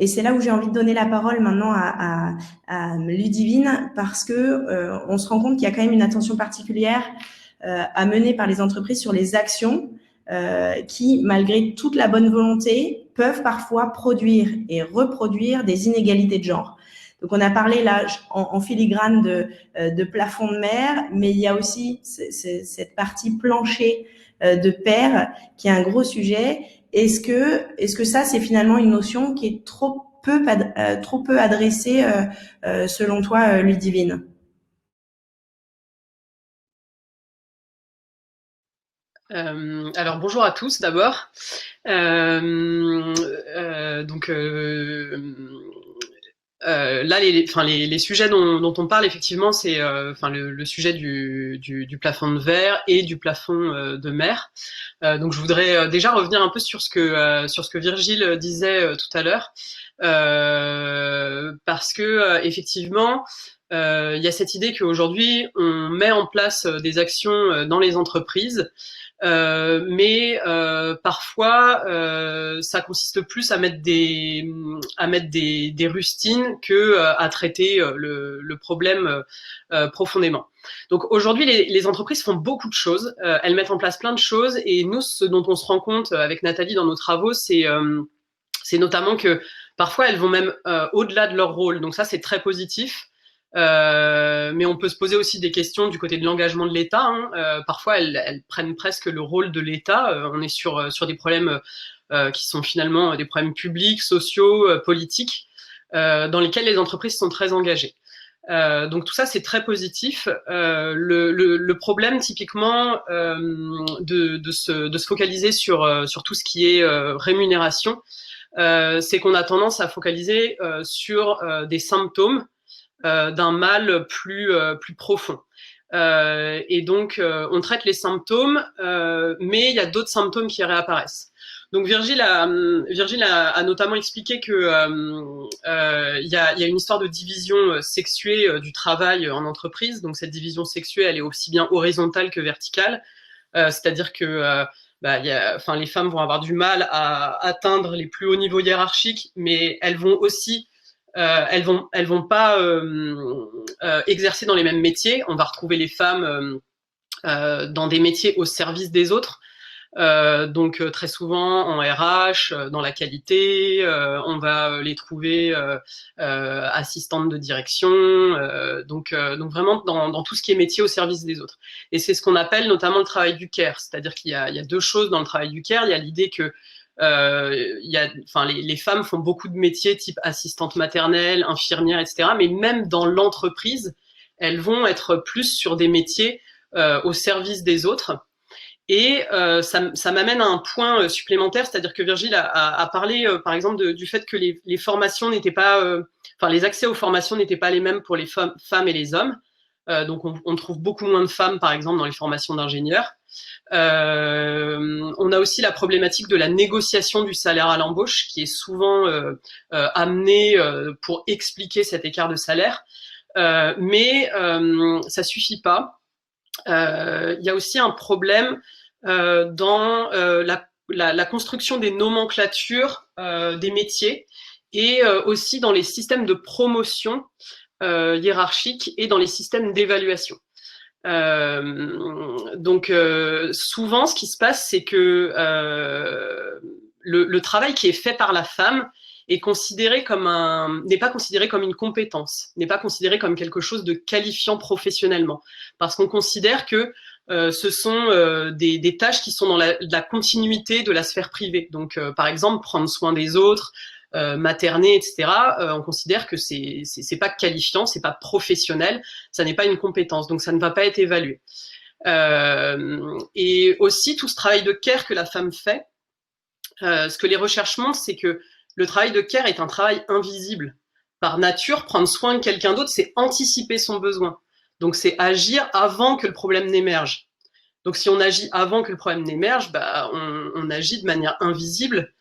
c'est là où j'ai envie de donner la parole maintenant à Ludivine parce que on se rend compte qu'il y a quand même une attention particulière à mener par les entreprises sur les actions qui, malgré toute la bonne volonté, peuvent parfois produire et reproduire des inégalités de genre. Donc, on a parlé là en filigrane de plafond de mer, mais il y a aussi cette partie plancher de pair qui est un gros sujet. Est-ce que ça, c'est finalement une notion qui est trop peu adressée selon toi, Ludivine? Alors bonjour à tous d'abord. Là, les sujets dont on parle effectivement, c'est le sujet du plafond de verre et du plafond de mer. Donc, je voudrais déjà revenir un peu sur ce que Virgile disait tout à l'heure, parce que effectivement, il y a cette idée qu'aujourd'hui, on met en place des actions dans les entreprises. Mais parfois ça consiste plus à mettre des rustines que à traiter le problème profondément. Donc aujourd'hui les entreprises font beaucoup de choses, elles mettent en place plein de choses et nous ce dont on se rend compte avec Nathalie dans nos travaux c'est notamment que parfois elles vont même au-delà de leur rôle, donc ça c'est très positif. Mais on peut se poser aussi des questions du côté de l'engagement de l'État. Parfois, elles prennent presque le rôle de l'État. On est sur des problèmes qui sont finalement des problèmes publics, sociaux, politiques, dans lesquels les entreprises sont très engagées. Donc tout ça, c'est très positif. Le problème, typiquement, de se focaliser sur tout ce qui est rémunération, c'est qu'on a tendance à focaliser sur des symptômes d'un mal plus profond. Et donc, on traite les symptômes, mais il y a d'autres symptômes qui réapparaissent. Donc, Virgile a notamment expliqué que il y a une histoire de division sexuée du travail en entreprise. Donc, cette division sexuée, elle est aussi bien horizontale que verticale. C'est-à-dire que les femmes vont avoir du mal à atteindre les plus hauts niveaux hiérarchiques, mais elles vont aussi elles vont pas exercer dans les mêmes métiers. On va retrouver les femmes dans des métiers au service des autres. Donc très souvent en RH, dans la qualité, on va les trouver assistantes de direction, donc vraiment dans tout ce qui est métier au service des autres. Et c'est ce qu'on appelle notamment le travail du care, c'est-à-dire qu'il y a deux choses dans le travail du care. Il y a l'idée que les femmes font beaucoup de métiers type assistante maternelle, infirmière, etc. Mais même dans l'entreprise, elles vont être plus sur des métiers au service des autres. Et ça m'amène à un point supplémentaire, c'est-à-dire que Virgile a parlé, par exemple, du fait que les formations n'étaient pas, enfin, les accès aux formations n'étaient pas les mêmes pour les femmes et les hommes. Donc, on trouve beaucoup moins de femmes, par exemple, dans les formations d'ingénieurs. On a aussi la problématique de la négociation du salaire à l'embauche, qui est souvent amenée pour expliquer cet écart de salaire. Mais ça suffit pas. Il y a aussi un problème dans la construction des nomenclatures des métiers et aussi dans les systèmes de promotion hiérarchique et dans les systèmes d'évaluation. Donc souvent, ce qui se passe, c'est que le travail qui est fait par la femme est considéré comme n'est pas considéré comme une compétence, n'est pas considéré comme quelque chose de qualifiant professionnellement, parce qu'on considère que ce sont des tâches qui sont dans la continuité de la sphère privée. Donc, par exemple, prendre soin des autres, materner, etc. On considère que c'est pas qualifiant, c'est pas professionnel, ça n'est pas une compétence, donc ça ne va pas être évalué. Et aussi tout ce travail de care que la femme fait, ce que les recherches montrent, c'est que le travail de care est un travail invisible. Par nature, prendre soin de quelqu'un d'autre, c'est anticiper son besoin. Donc c'est agir avant que le problème n'émerge. Donc si on agit avant que le problème n'émerge, bah, on agit de manière invisible.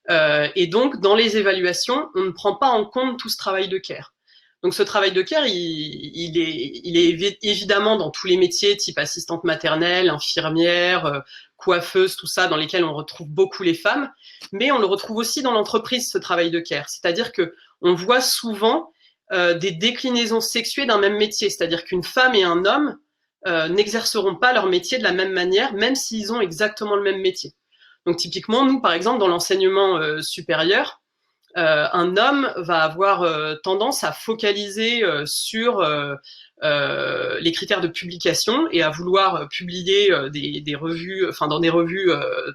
Et donc, dans les évaluations, on ne prend pas en compte tout ce travail de care. Donc, ce travail de care, il est évidemment dans tous les métiers, type assistante maternelle, infirmière, coiffeuse, tout ça, dans lesquels on retrouve beaucoup les femmes. Mais on le retrouve aussi dans l'entreprise, ce travail de care. C'est-à-dire que on voit souvent des déclinaisons sexuées d'un même métier. C'est-à-dire qu'une femme et un homme n'exerceront pas leur métier de la même manière, même s'ils ont exactement le même métier. Donc typiquement, nous, par exemple, dans l'enseignement supérieur, un homme va avoir tendance à focaliser sur les critères de publication et à vouloir publier des revues, enfin dans des revues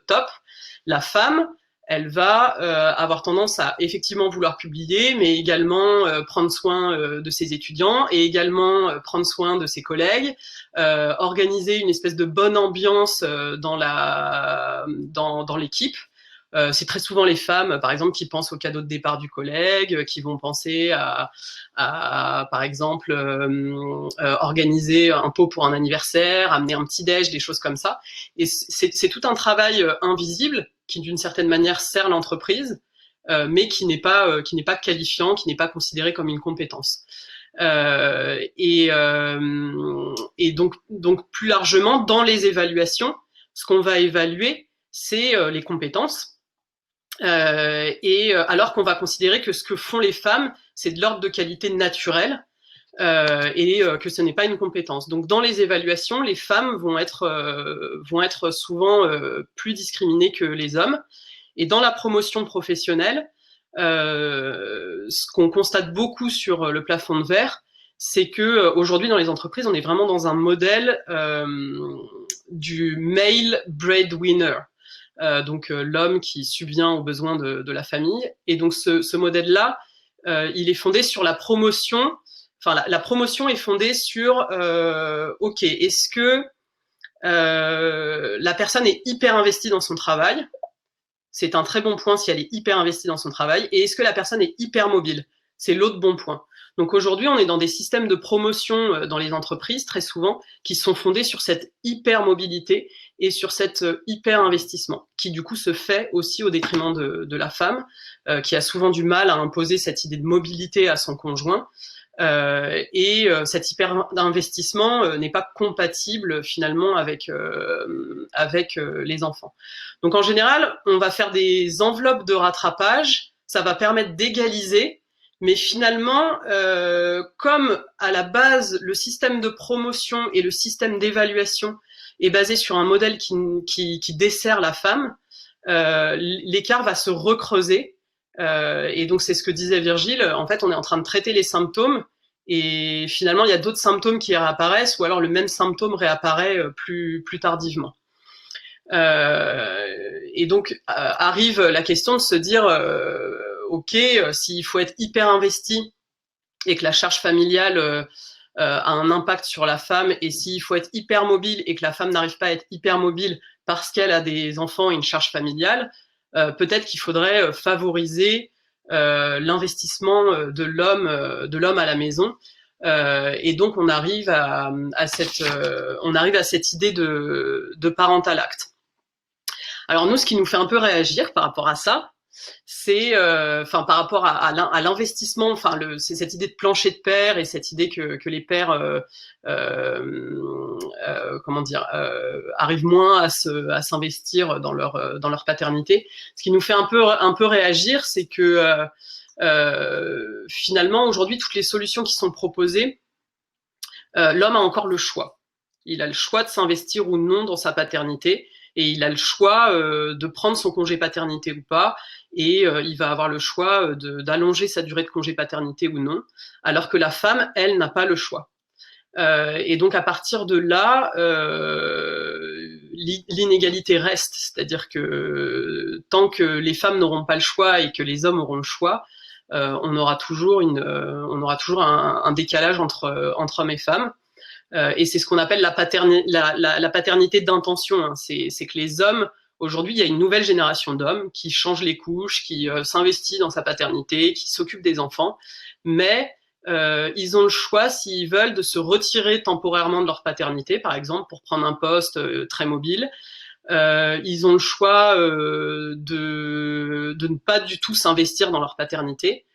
top. La femme, elle va avoir tendance à effectivement vouloir publier, mais également prendre soin de ses étudiants et également prendre soin de ses collègues, organiser une espèce de bonne ambiance dans l'équipe. C'est très souvent les femmes, par exemple, qui pensent au cadeau de départ du collègue, qui vont penser à par exemple, organiser un pot pour un anniversaire, amener un petit déj, des choses comme ça. Et c'est tout un travail invisible qui, d'une certaine manière, sert l'entreprise, mais qui n'est pas qualifiant, qui n'est pas considéré comme une compétence. Et donc plus largement, dans les évaluations, ce qu'on va évaluer, c'est les compétences. Alors qu'on va considérer que ce que font les femmes, c'est de l'ordre de qualité naturelle et que ce n'est pas une compétence. Donc, dans les évaluations, les femmes vont être souvent plus discriminées que les hommes. Et dans la promotion professionnelle, ce qu'on constate beaucoup sur le plafond de verre, c'est que aujourd'hui dans les entreprises, on est vraiment dans un modèle du male breadwinner. Donc l'homme qui subvient aux besoins de la famille. Et donc ce modèle-là, il est fondé sur la promotion. Enfin, la promotion est fondée sur ok, est-ce que la personne est hyper investie dans son travail? C'est un très bon point si elle est hyper investie dans son travail. Et est-ce que la personne est hyper mobile? C'est l'autre bon point. Donc aujourd'hui, on est dans des systèmes de promotion dans les entreprises, très souvent, qui sont fondés sur cette hyper-mobilité et sur cet hyper-investissement, qui du coup se fait aussi au détriment de la femme, qui a souvent du mal à imposer cette idée de mobilité à son conjoint. Cet hyper-investissement n'est pas compatible finalement avec les enfants. Donc en général, on va faire des enveloppes de rattrapage, ça va permettre d'égaliser. Mais finalement, comme à la base, le système de promotion et le système d'évaluation est basé sur un modèle qui dessert la femme, l'écart va se recreuser. Et donc, c'est ce que disait Virgile. En fait, on est en train de traiter les symptômes et finalement, il y a d'autres symptômes qui réapparaissent ou alors le même symptôme réapparaît plus tardivement. Et donc, arrive la question de se dire... ok, s'il faut être hyper investi et que la charge familiale a un impact sur la femme, et s'il faut être hyper mobile et que la femme n'arrive pas à être hyper mobile parce qu'elle a des enfants et une charge familiale, peut-être qu'il faudrait favoriser l'investissement de l'homme à la maison. Et donc on arrive à cette idée de parental act. Alors nous, ce qui nous fait un peu réagir par rapport à ça, c'est, par rapport à l'investissement, c'est cette idée de plancher de père et cette idée que les pères, arrivent moins à s'investir dans leur paternité. Ce qui nous fait un peu réagir, c'est que finalement aujourd'hui toutes les solutions qui sont proposées, l'homme a encore le choix. Il a le choix de s'investir ou non dans sa paternité. Et il a le choix de prendre son congé paternité ou pas, et il va avoir le choix d'allonger sa durée de congé paternité ou non, alors que la femme, elle, n'a pas le choix. Et donc à partir de là, l'inégalité reste, c'est-à-dire que tant que les femmes n'auront pas le choix et que les hommes auront le choix, on aura toujours un décalage entre hommes et femmes. Et c'est ce qu'on appelle la paternité d'intention. Hein. C'est que les hommes, aujourd'hui, il y a une nouvelle génération d'hommes qui changent les couches, qui s'investissent dans sa paternité, qui s'occupent des enfants, mais ils ont le choix, s'ils veulent, de se retirer temporairement de leur paternité, par exemple, pour prendre un poste très mobile. Ils ont le choix de ne pas du tout s'investir dans leur paternité.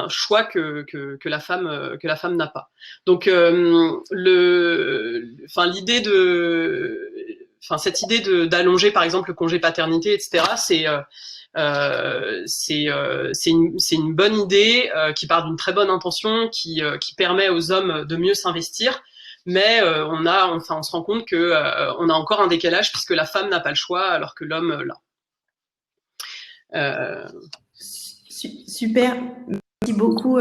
Choix que la femme n'a pas. Donc cette idée d'allonger par exemple le congé paternité, etc. C'est une bonne idée qui part d'une très bonne intention, qui permet aux hommes de mieux s'investir. Mais on se rend compte que on a encore un décalage puisque la femme n'a pas le choix alors que l'homme l'a. Super, merci beaucoup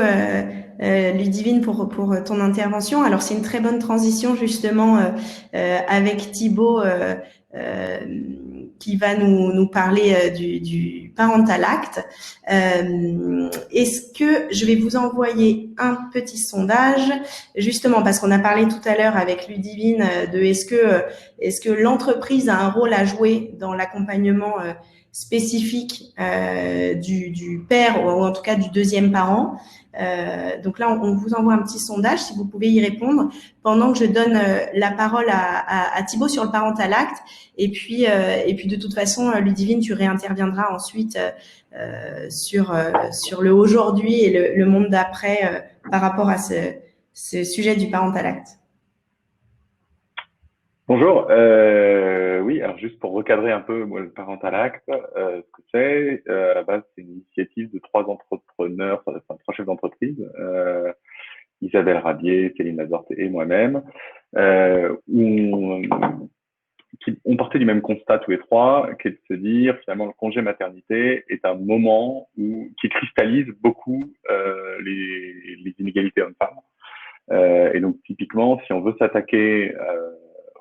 Ludivine pour ton intervention. Alors c'est une très bonne transition justement avec Thibaut qui va nous parler du parental act. Est-ce que je vais vous envoyer un petit sondage justement parce qu'on a parlé tout à l'heure avec Ludivine de est-ce que l'entreprise a un rôle à jouer dans l'accompagnement spécifique du père ou en tout cas du deuxième parent. Donc là, on vous envoie un petit sondage, si vous pouvez y répondre, pendant que je donne la parole à Thibaut sur le parental act. Et puis de toute façon, Ludivine, tu réinterviendras ensuite sur le aujourd'hui et le monde d'après par rapport à ce sujet du parental act. Bonjour. Oui, alors juste pour recadrer un peu moi, le parental act, ce que c'est, à la base, c'est une initiative de 3 entrepreneurs, enfin 3 chefs d'entreprise, Isabelle Rabier, Céline Lazorte et moi-même, où on partait du même constat tous les 3, qui est de se dire finalement le congé maternité est un moment qui cristallise beaucoup les inégalités hommes-femmes. Et donc typiquement, si on veut s'attaquer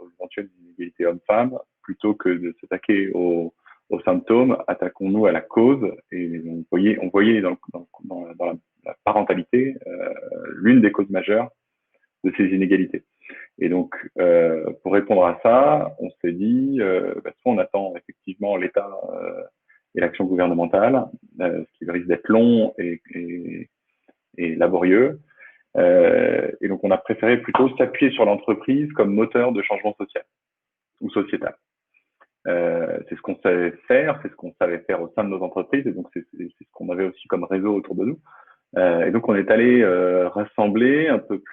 aux éventuelles inégalités hommes-femmes, plutôt que de s'attaquer aux symptômes, attaquons-nous à la cause. Et on voyait dans la parentalité l'une des causes majeures de ces inégalités. Et donc, pour répondre à ça, on s'est dit, soit on attend effectivement l'État et l'action gouvernementale, ce qui risque d'être long et laborieux. Et donc, on a préféré plutôt s'appuyer sur l'entreprise comme moteur de changement social ou sociétal. C'est ce qu'on savait faire, c'est ce qu'on savait faire au sein de nos entreprises, et donc c'est ce qu'on avait aussi comme réseau autour de nous. Et donc, on est allé rassembler un peu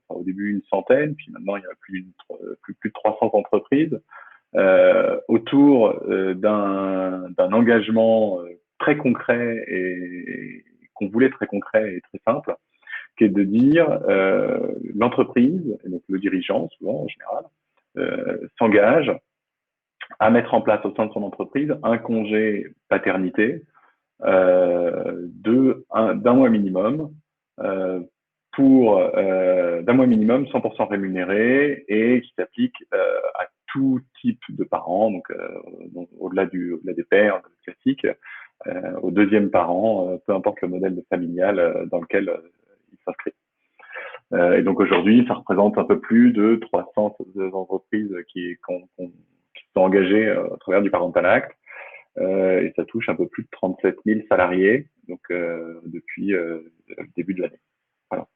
au début une centaine, puis maintenant il y a plus de 300 entreprises autour d'un engagement très concret et qu'on voulait très concret et très simple, qui est de dire l'entreprise, et donc le dirigeant souvent en général, s'engage à mettre en place au sein de son entreprise un congé paternité d'un mois minimum d'un mois minimum 100% rémunéré et qui s'applique à tout type de parents, donc au-delà des pères classiques, au deuxième parent, peu importe le modèle familial dans lequel il s'inscrit. Et donc aujourd'hui, ça représente un peu plus de 300 entreprises qui sont engagés à travers du Parental Act. Et ça touche un peu plus de 37 000 salariés donc, depuis le début de l'année. Voilà.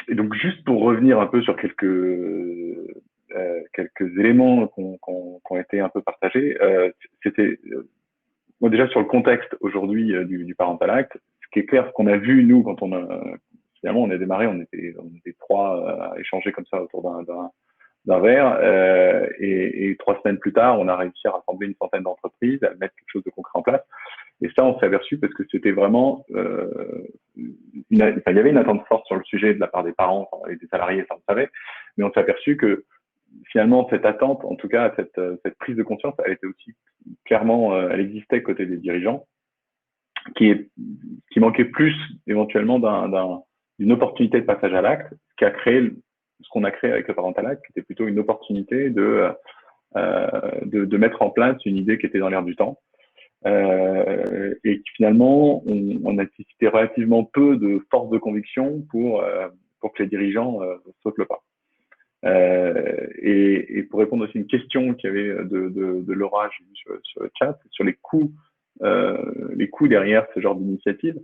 Et donc, juste pour revenir un peu sur quelques éléments qui ont été un peu partagés, c'était moi déjà sur le contexte aujourd'hui du Parental Act, ce qui est clair, ce qu'on a vu nous quand finalement on a démarré, on était 3 à échanger comme ça autour d'un verre, et 3 semaines plus tard, on a réussi à rassembler une centaine d'entreprises, à mettre quelque chose de concret en place. Et ça, on s'est aperçu parce que c'était vraiment, il y avait une attente forte sur le sujet de la part des parents et des salariés, ça on le savait, mais on s'est aperçu que finalement cette attente, en tout cas cette prise de conscience, elle était aussi clairement, elle existait côté des dirigeants, qui manquait plus éventuellement d'une opportunité de passage à l'acte, qui a créé ce qu'on a créé avec le Parental Act, qui était plutôt une opportunité de mettre en place une idée qui était dans l'air du temps. Et finalement, on a nécessité relativement peu de force de conviction pour que les dirigeants sautent le pas. Et pour répondre aussi à une question qu'il y avait de Laura sur le chat, sur les coûts derrière ce genre d'initiative,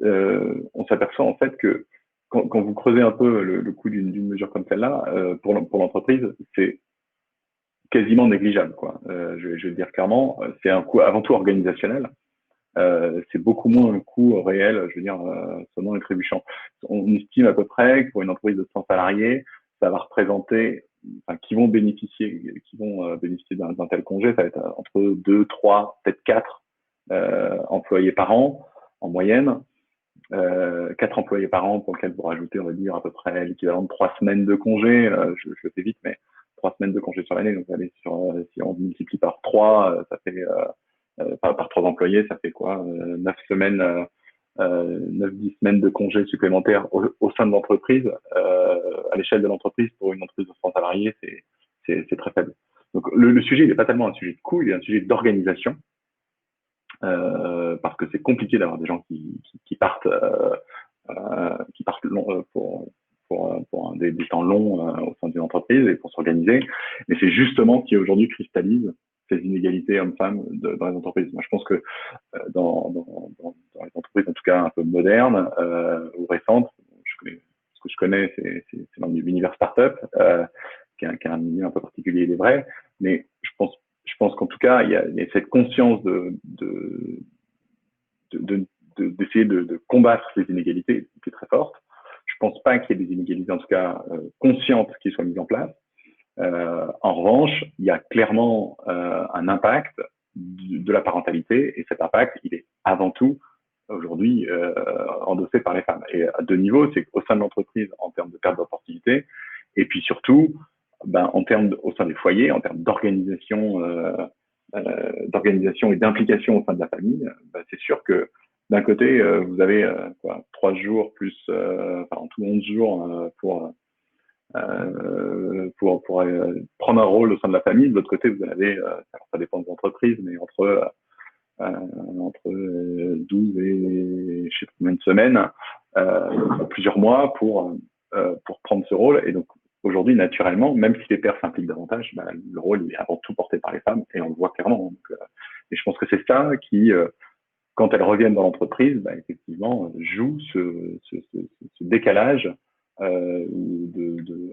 on s'aperçoit en fait que quand vous creusez un peu le coût d'une mesure comme celle-là, pour l'entreprise, c'est quasiment négligeable, quoi. Je vais dire clairement, c'est un coût avant tout organisationnel. C'est beaucoup moins un coût réel, je veux dire, sonnant et trébuchant. On estime à peu près que pour une entreprise de 100 salariés, ça va représenter, qui vont bénéficier d'un tel congé, ça va être entre 2, 3, peut-être 4 employés par an en moyenne. 4 employés par an pour lesquels vous rajoutez, on va dire, à peu près l'équivalent de 3 semaines de congé. Je le fais vite, mais 3 semaines de congé sur l'année. Donc, si on multiplie par 3, ça fait, par 3 employés, ça fait quoi? 9 semaines, 9-10 semaines de congés supplémentaires au sein de l'entreprise. À l'échelle de l'entreprise, pour une entreprise de 100 salariés, c'est très faible. Donc, le sujet, il n'est pas tellement un sujet de coût, il est un sujet d'organisation. Parce que c'est compliqué d'avoir des gens qui partent long, pour des temps longs au sein d'une entreprise et pour s'organiser. Mais c'est justement ce qui aujourd'hui cristallise ces inégalités hommes-femmes dans les entreprises. Moi, je pense que dans les entreprises, en tout cas un peu modernes ou récentes, ce que je connais, c'est l'univers startup, qui est un milieu un peu particulier, il est vrai, mais je pense qu'en tout cas, il y a cette conscience d'essayer de combattre ces inégalités qui est très forte. Je pense pas qu'il y ait des inégalités, en tout cas conscientes, qui soient mises en place. En revanche, il y a clairement un impact de la parentalité, et cet impact, il est avant tout aujourd'hui endossé par les femmes. Et à 2 niveaux, c'est au sein de l'entreprise en termes de perte d'opportunités, et puis surtout en termes au sein des foyers, en termes d'organisation et d'implication au sein de la famille. C'est sûr que d'un côté, vous avez 3 jours plus, en tout 11 jours pour prendre un rôle au sein de la famille. De l'autre côté, vous en avez, ça dépend des entreprises, mais entre 12 et je sais pas combien de semaines, plusieurs mois pour prendre ce rôle. Et donc, aujourd'hui, naturellement, même si les pères s'impliquent davantage, le rôle il est avant tout porté par les femmes, et on le voit clairement. Donc, et je pense que c'est ça qui, quand elles reviennent dans l'entreprise, effectivement, joue ce décalage à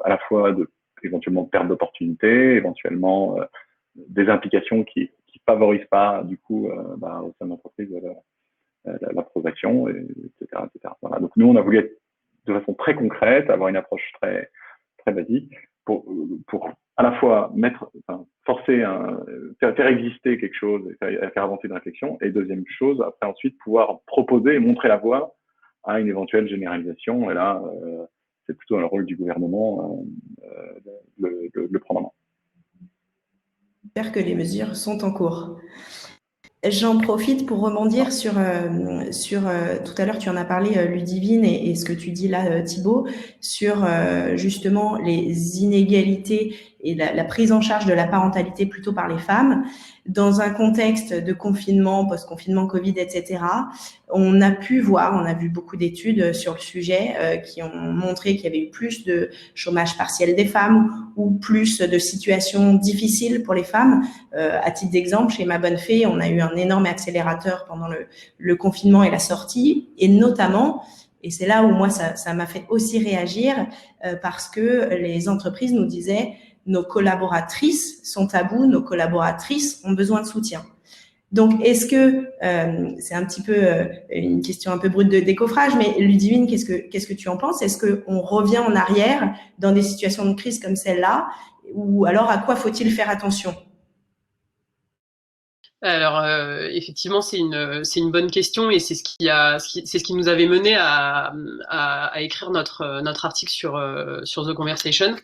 la fois éventuellement de perte d'opportunités, éventuellement des implications qui favorisent pas du coup au sein de l'entreprise la progression, etc., etc. Voilà. Donc nous, on a voulu être de façon très concrète, avoir une approche très très basique pour à la fois forcer faire exister quelque chose et faire avancer une réflexion, et deuxième chose, après ensuite pouvoir proposer et montrer la voie à une éventuelle généralisation. Et là, c'est plutôt un rôle du gouvernement de le prendre en main. J'espère que les mesures sont en cours. J'en profite pour rebondir sur tout à l'heure, tu en as parlé, Ludivine, et ce que tu dis là, Thibaut, sur justement les inégalités et la prise en charge de la parentalité plutôt par les femmes. Dans un contexte de confinement, post-confinement Covid, etc., on a vu beaucoup d'études sur le sujet qui ont montré qu'il y avait eu plus de chômage partiel des femmes ou plus de situations difficiles pour les femmes. À titre d'exemple, chez Ma Bonne Fée, on a eu un énorme accélérateur pendant le confinement et la sortie, et notamment, et c'est là où moi ça m'a fait aussi réagir, parce que les entreprises nous disaient nos collaboratrices sont à bout, nos collaboratrices ont besoin de soutien. Donc, est-ce que, c'est un petit peu une question un peu brute de décoffrage, mais Ludivine, qu'est-ce que tu en penses? Est-ce qu'on revient en arrière dans des situations de crise comme celle-là, ou alors à quoi faut-il faire attention? Alors effectivement, c'est une bonne question, et c'est ce qui nous avait mené à écrire notre article sur The Conversation.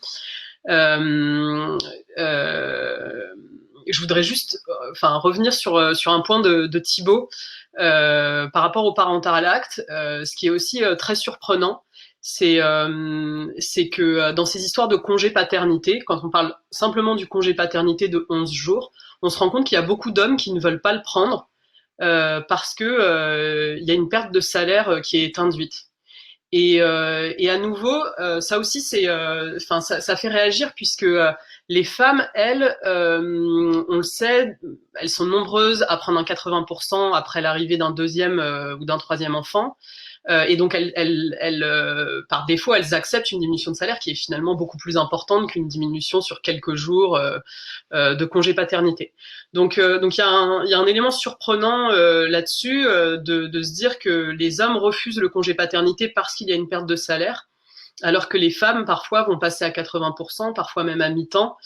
Je voudrais juste revenir sur un point de Thibaut par rapport au Parental Act. Ce qui est aussi très surprenant, c'est que dans ces histoires de congé paternité, quand on parle simplement du congé paternité de 11 jours, on se rend compte qu'il y a beaucoup d'hommes qui ne veulent pas le prendre parce que il y a une perte de salaire qui est induite. Et à nouveau, ça aussi, ça fait réagir, puisque les femmes, elles, on le sait, elles sont nombreuses à prendre un 80% après l'arrivée d'un deuxième ou d'un troisième enfant. Et donc, par défaut, elles acceptent une diminution de salaire qui est finalement beaucoup plus importante qu'une diminution sur quelques jours de congé paternité. Donc, il y a un élément surprenant là-dessus, de se dire que les hommes refusent le congé paternité parce qu'il y a une perte de salaire, alors que les femmes, parfois, vont passer à 80%, parfois même à mi-temps,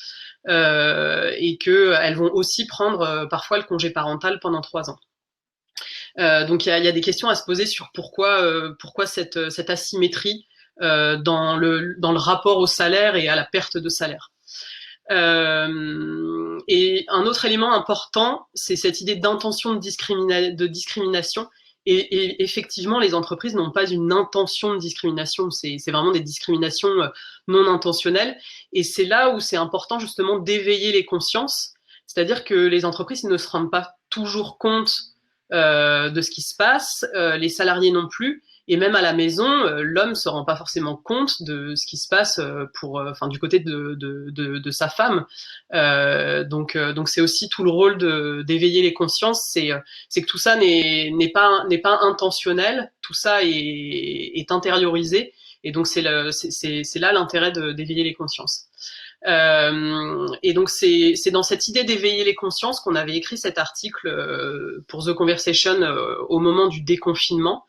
et qu'elles vont aussi prendre parfois le congé parental pendant 3 ans. Donc il y a des questions à se poser sur pourquoi cette asymétrie dans le rapport au salaire et à la perte de salaire. Et un autre élément important, c'est cette idée d'intention de discrimination. Et effectivement, les entreprises n'ont pas une intention de discrimination, c'est vraiment des discriminations non intentionnelles. Et c'est là où c'est important justement d'éveiller les consciences, c'est-à-dire que les entreprises ne se rendent pas toujours compte de ce qui se passe, les salariés non plus, et même à la maison, l'homme se rend pas forcément compte de ce qui se passe du côté de sa femme. Donc c'est aussi tout le rôle d'éveiller les consciences, c'est que tout ça n'est pas intentionnel, tout ça est intériorisé, et donc c'est là l'intérêt d'éveiller les consciences. Et donc c'est dans cette idée d'éveiller les consciences qu'on avait écrit cet article pour The Conversation au moment du déconfinement,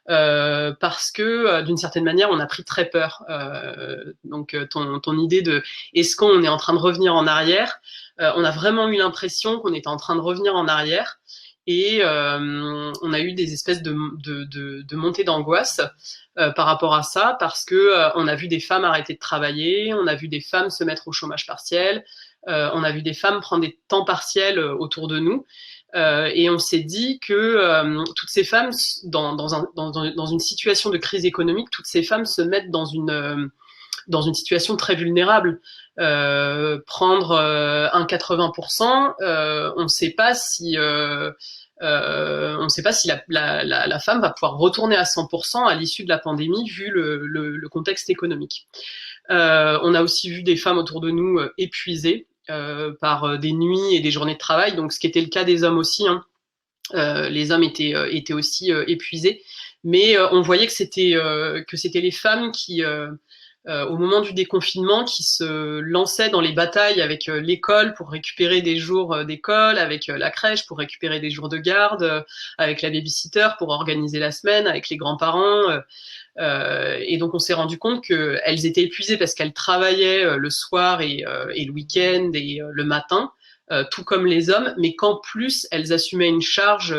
parce que d'une certaine manière on a pris très peur. Donc ton idée de est-ce qu'on est en train de revenir en arrière, on a vraiment eu l'impression qu'on était en train de revenir en arrière, et on a eu des espèces de montées d'angoisse par rapport à ça, parce que on a vu des femmes arrêter de travailler, on a vu des femmes se mettre au chômage partiel, on a vu des femmes prendre des temps partiels autour de nous, et on s'est dit que toutes ces femmes, dans une situation de crise économique, toutes ces femmes se mettent dans une situation très vulnérable. Prendre un 80%, on ne sait pas si la femme va pouvoir retourner à 100% à l'issue de la pandémie, vu le contexte économique. On a aussi vu des femmes autour de nous épuisées par des nuits et des journées de travail, donc ce qui était le cas des hommes aussi, hein. Les hommes étaient aussi épuisés, mais on voyait que c'était les femmes qui au moment du déconfinement, qui se lançaient dans les batailles avec l'école pour récupérer des jours d'école, avec la crèche pour récupérer des jours de garde, avec la babysitter pour organiser la semaine, avec les grands-parents. Et donc on s'est rendu compte qu'elles étaient épuisées parce qu'elles travaillaient le soir et le week-end et le matin, tout comme les hommes, mais qu'en plus elles assumaient une charge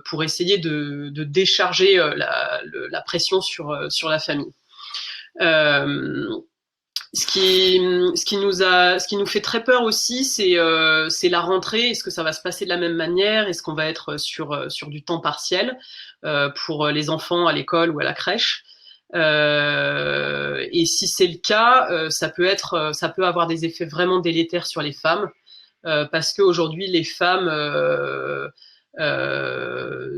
pour essayer de décharger la pression sur la famille. Ce qui nous fait très peur aussi, c'est la rentrée. Est-ce que ça va se passer de la même manière? Est-ce qu'on va être sur du temps partiel pour les enfants à l'école ou à la crèche? Et si c'est le cas, ça peut avoir des effets vraiment délétères sur les femmes, parce qu'aujourd'hui les femmes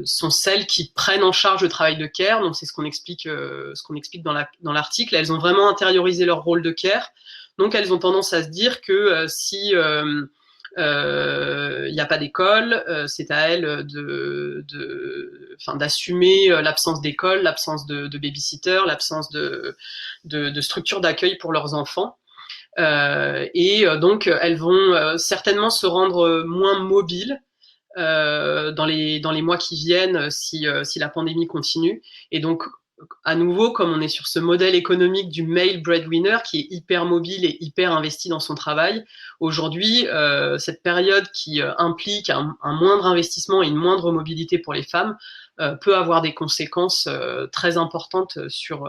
sont celles qui prennent en charge le travail de care. Donc c'est ce qu'on explique dans l'article. Elles ont vraiment intériorisé leur rôle de care. Donc elles ont tendance à se dire que si il n'y a pas d'école, c'est à elles d'assumer l'absence d'école, l'absence de babysitter, l'absence de structure d'accueil pour leurs enfants. Donc elles vont certainement se rendre moins mobiles dans les mois qui viennent si la pandémie continue. Et donc à nouveau, comme on est sur ce modèle économique du male breadwinner qui est hyper mobile et hyper investi dans son travail, aujourd'hui, cette période qui implique un moindre investissement et une moindre mobilité pour les femmes peut avoir des conséquences très importantes sur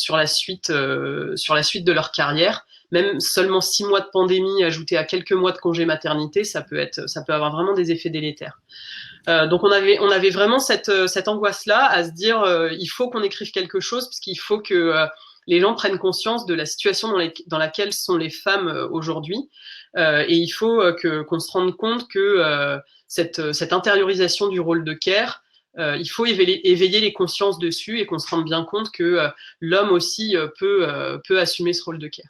la suite de leur carrière. Même seulement 6 mois de pandémie ajoutés à quelques mois de congé maternité, ça peut avoir vraiment des effets délétères. Donc on avait vraiment cette angoisse-là à se dire il faut qu'on écrive quelque chose parce qu'il faut que les gens prennent conscience de la situation dans laquelle sont les femmes aujourd'hui, et il faut qu'on se rende compte que cette intériorisation du rôle de care, il faut éveiller les consciences dessus et qu'on se rende bien compte que l'homme aussi peut assumer ce rôle de care.